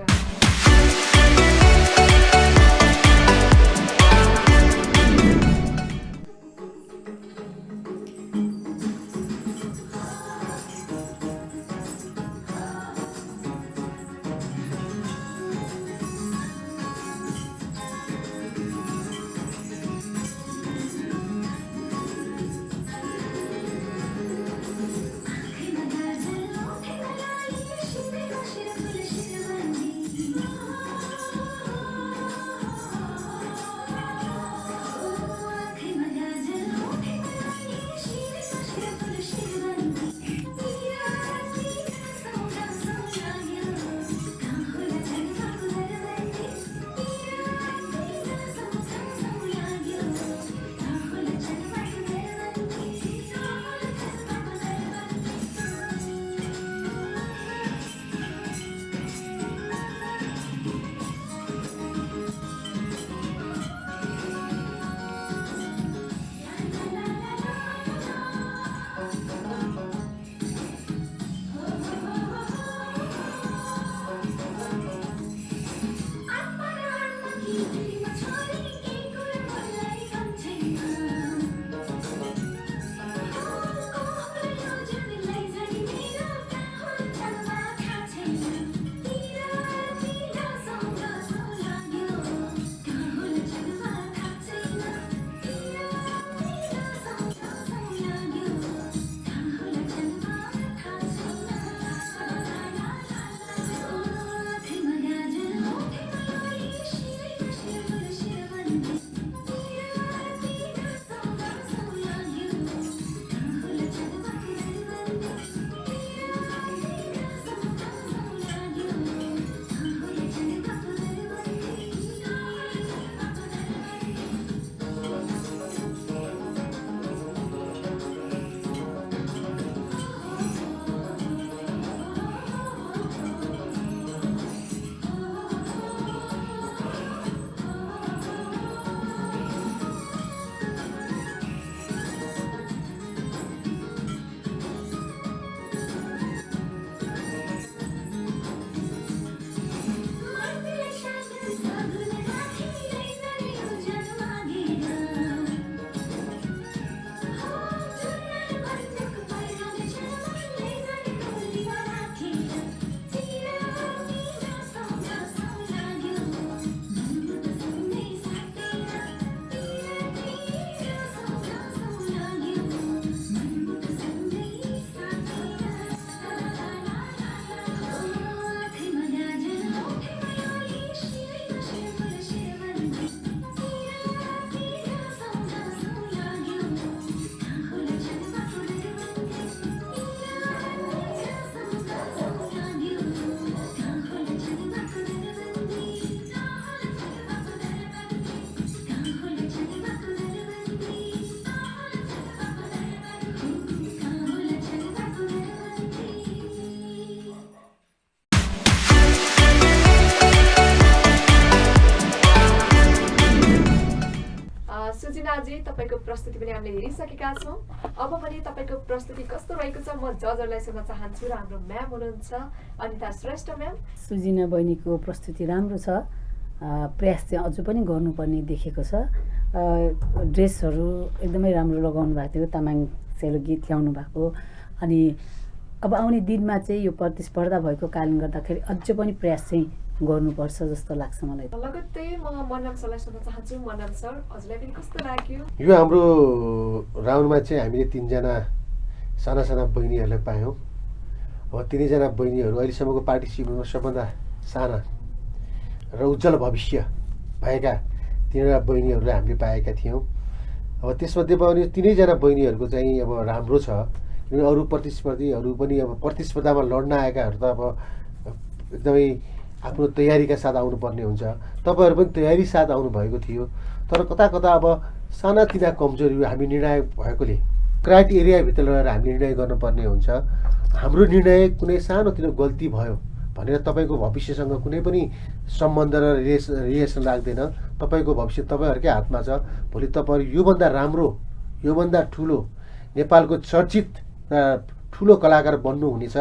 [SPEAKER 1] सुजिनाजी तपाईँको प्रस्तुति पनि हामीले हेरिसकेका छौँ। अब पनि तपाईँको प्रस्तुति कस्तो रहेको छ म जजहरूलाई सोध्न चाहन्छु र हाम्रो म्याम हुनुहुन्छ अनिता श्रेष्ठ म्याम।
[SPEAKER 3] सुजिना बहिनीको प्रस्तुति राम्रो छ, प्रयास चाहिँ अझ पनि गर्नुपर्ने देखेको छ। ड्रेसहरू एकदमै राम्रो लगाउनु भएको थियो, तामाङ सेलो गीत ल्याउनु भएको। अनि अब आउने दिनमा चाहिँ यो प्रतिस्पर्धा भएको कारणले गर्दाखेरि अझ पनि प्रयास चाहिँ गर्नुपर्छ जस्तो लाग्छ मलाई।
[SPEAKER 1] लगत्तै म मनम सरलाई सोध्न चाहन्छु। मनम सर, हजुरलाई पनि कस्तो लाग्यो?
[SPEAKER 5] यो हाम्रो राउन्डमा चाहिँ हामीले 3 जना साना साना बहिनीहरूलाई पायौँ। अब 3 जना बहिनीहरू अहिलेसम्मको पार्टिसिपेन्टमा सबभन्दा साना र उज्जवल भविष्य भएका 3 बहिनीहरूलाई हामीले पाएका थियौँ। अब त्यसमध्येमा पनि 3 जना बहिनीहरूको चाहिँ अब राम्रो छ, किनभने अरू प्रतिस्पर्धीहरू पनि अब प्रतिस्पर्धामा लड्न आएकाहरू त अब एकदमै आफ्नो तयारीका साथ आउनुपर्ने हुन्छ। तपाईँहरू पनि तयारी साथ आउनुभएको थियो, तर कता कता अब सानातिना कमजोरी हामी निर्णायक भएकोले क्राइटेरियाभित्र रहेर हामीले निर्णय गर्नुपर्ने हुन्छ। हाम्रो निर्णय कुनै सानोतिनो गल्ती भयो भनेर तपाईँको भविष्यसँग कुनै पनि सम्बन्ध र रिलेसन राख्दैन। तपाईँको भविष्य तपाईँहरूकै हातमा छ। भोलि तपाईँहरू योभन्दा राम्रो, योभन्दा ठुलो नेपालको चर्चित र ठुलो कलाकार बन्नुहुनेछ।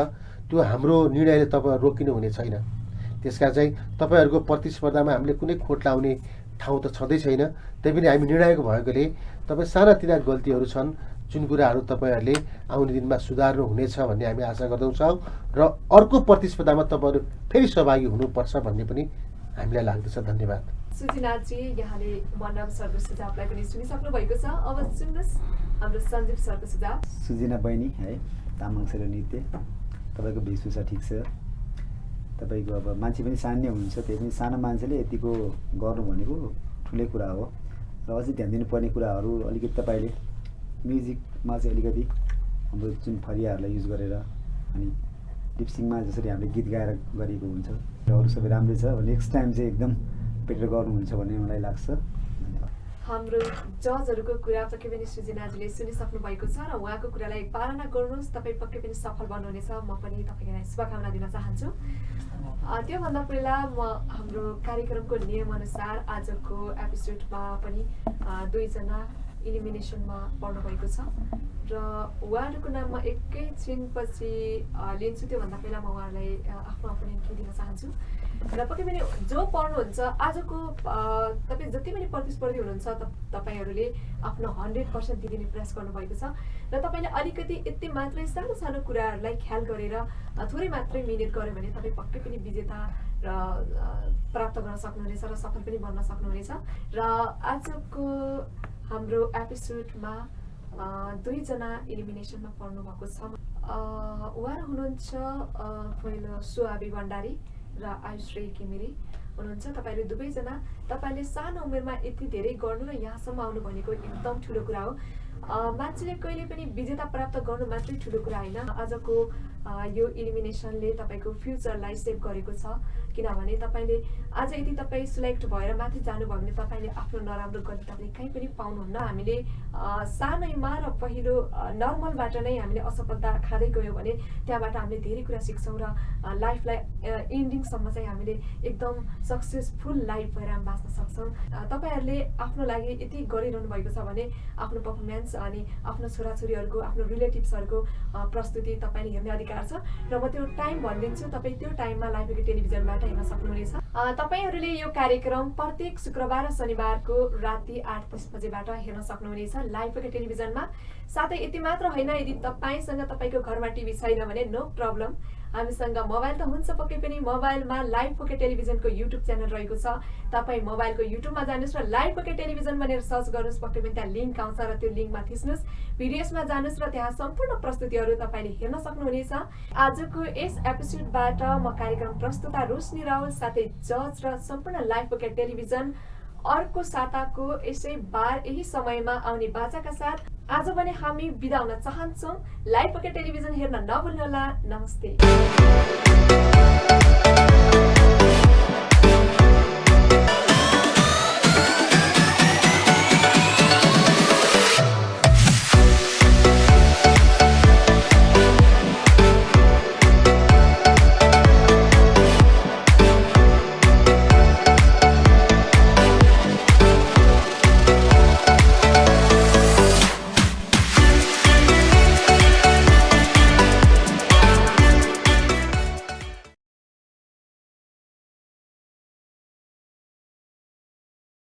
[SPEAKER 5] त्यो हाम्रो निर्णयले तपाईँहरू रोकिनु हुने छैन। त्यसका चाहिँ तपाईँहरूको प्रतिस्पर्धामा हामीले कुनै खोट लाउने ठाउँ त छँदै छैन। तैपनि हामी निर्णायक भएकोले तपाईँ सानातिना गल्तीहरू छन् जुन कुराहरू तपाईँहरूले आउने दिनमा सुधार्नु हुनेछ भन्ने हामी आशा गर्दछौँ र अर्को प्रतिस्पर्धामा तपाईँहरू फेरि सहभागी हुनुपर्छ भन्ने पनि हामीलाई लाग्दछ। धन्यवाद।
[SPEAKER 1] सुजिनाजी, यहाँले मनम सरको सुझावलाई पनि सुनिसक्नु भएको छ। अब सुन्नुहोस् हाम्रो सञ्जीव सरको सुझाव।
[SPEAKER 4] सुजिना बहिनी है, तामाङ सेलो नृत्य, तपाईँको वेशभूषा ठिक छ। तपाईँको अब मान्छे पनि सानो हुनुहुन्छ, त्यही पनि सानो मान्छेले यतिको गर्नु भनेको ठुलै कुरा हो र अझै ध्यान दिनुपर्ने कुराहरू अलिकति तपाईँले म्युजिकमा चाहिँ अलिकति हाम्रो जुन फरियाहरूलाई युज गरेर अनि लिपसिङमा जसरी हामीले गीत गाएर गरेको हुन्छ र अरू सबै राम्रै छ। नेक्स्ट टाइम चाहिँ एकदम बेटर गर्नुहुन्छ भन्ने मलाई लाग्छ। धन्यवाद।
[SPEAKER 1] हाम्रो जजहरूको कुरा पक्कै पनि सुजिनाजीले सुनिसक्नु भएको छ र उहाँको कुरालाई पालना गर्नुहोस्, तपाईँ पक्कै पनि सफल बन्नुहुनेछ। म पनि तपाईँलाई शुभकामना दिन चाहन्छु। त्योभन्दा पहिला म हाम्रो कार्यक्रमको नियमअनुसार आजको एपिसोडमा पनि 2 जना इलिमिनेसनमा पर्नुभएको छ र उहाँहरूको नाम म एकैछिनपछि लिन्छु। त्योभन्दा पहिला म उहाँहरूलाई आफ्नो अपोनेन्ट दिन चाहन्छु र पक्कै पनि जो पर्नुहुन्छ आजको तपाईँ जति पनि प्रतिस्पर्धी हुनुहुन्छ तपाईँहरूले आफ्नो 100% दिने प्रयास गर्नुभएको छ र तपाईँले अलिकति यति मात्रै सानो सानो कुराहरूलाई ख्याल गरेर थोरै मात्रै मिहिनेत गऱ्यो भने तपाईँ पक्कै पनि विजेता र प्राप्त गर्न सक्नुहुनेछ र सफल पनि बन्न सक्नुहुनेछ। र आजको हाम्रो एपिसोडमा 2 जना इलिमिनेसनमा पर्नुभएको छ। उहाँहरू हुनुहुन्छ पहिलो सुहाबी भण्डारी र आयुश्री किमिरी हुनुहुन्छ। तपाईँहरू दुवैजना, तपाईँले सानो उमेरमा यति धेरै गर्नु र यहाँसम्म आउनु भनेको एकदम ठुलो कुरा हो। मान्छेले कहिले पनि विजेता प्राप्त गर्नु मात्रै ठुलो कुरा होइन। आजको यो इलिमिनेसनले तपाईँको फ्युचरलाई सेभ गरेको छ, किनभने तपाईँले आज यदि तपाईँ सिलेक्ट भएर माथि जानुभयो भने तपाईँले आफ्नो नराम्रो गल्ती तपाईँले कहीँ पनि पाउनुहुन्न। हामीले सानैमा र पहिलो नर्मलबाट नै हामीले असफलता खाँदै गयौँ भने त्यहाँबाट हामीले धेरै कुरा सिक्छौँ र लाइफलाई इन्डिङसम्म चाहिँ हामीले एकदम सक्सेसफुल लाइफ भएर हामी बाँच्न सक्छौँ। तपाईँहरूले आफ्नो लागि यति गरिरहनु भएको छ भने आफ्नो पर्फर्मेन्स अनि आफ्नो छोराछोरीहरूको, आफ्नो रिलेटिभ्सहरूको प्रस्तुति तपाईँले हेर्ने अधिकार छ र म त्यो टाइम भनिदिन्छु। तपाईँ त्यो टाइममा लाइभ टेलिभिजनबाट हेर्न सक्नुहुनेछ। तपाईँहरूले यो कार्यक्रम प्रत्येक शुक्रबार र शनिबारको राति 8:30 बजेबाट हेर्न सक्नुहुनेछ लाइभ टेलिभिजनमा। साथै यति मात्र होइन, यदि तपाईँसँग तपाईँको घरमा टिभी छैन भने नो प्रब्लम, हामीसँग मोबाइल त हुन्छ पक्कै पनि। मोबाइलमा लाइभ पोके टेलिभिजनको युट्युब च्यानल रहेको छ। तपाईँ मोबाइलको युट्युबमा जानुहोस् र लाइभ पोके टेलिभिजन भनेर सर्च गर्नुहोस्, पक्कै पनि त्यहाँ लिङ्क आउँछ र त्यो लिङ्कमा थिच्नुहोस्, भिडियोसमा जानुहोस् र त्यहाँ सम्पूर्ण प्रस्तुतिहरू तपाईँले हेर्न सक्नुहुनेछ। आजको यस एपिसोडबाट म कार्यक्रम प्रस्तुता रोशनी राहुल साथै जज र सम्पूर्ण लाइभ पोके टेलिभिजन अर्को साताको यसै बार यही समयमा आउने बाचाका साथ आज भने हामी बिदा हुन चाहन्छौँ। लाइभ पोके टेलिभिजन हेर्न नभुल्नुहोला। नमस्ते।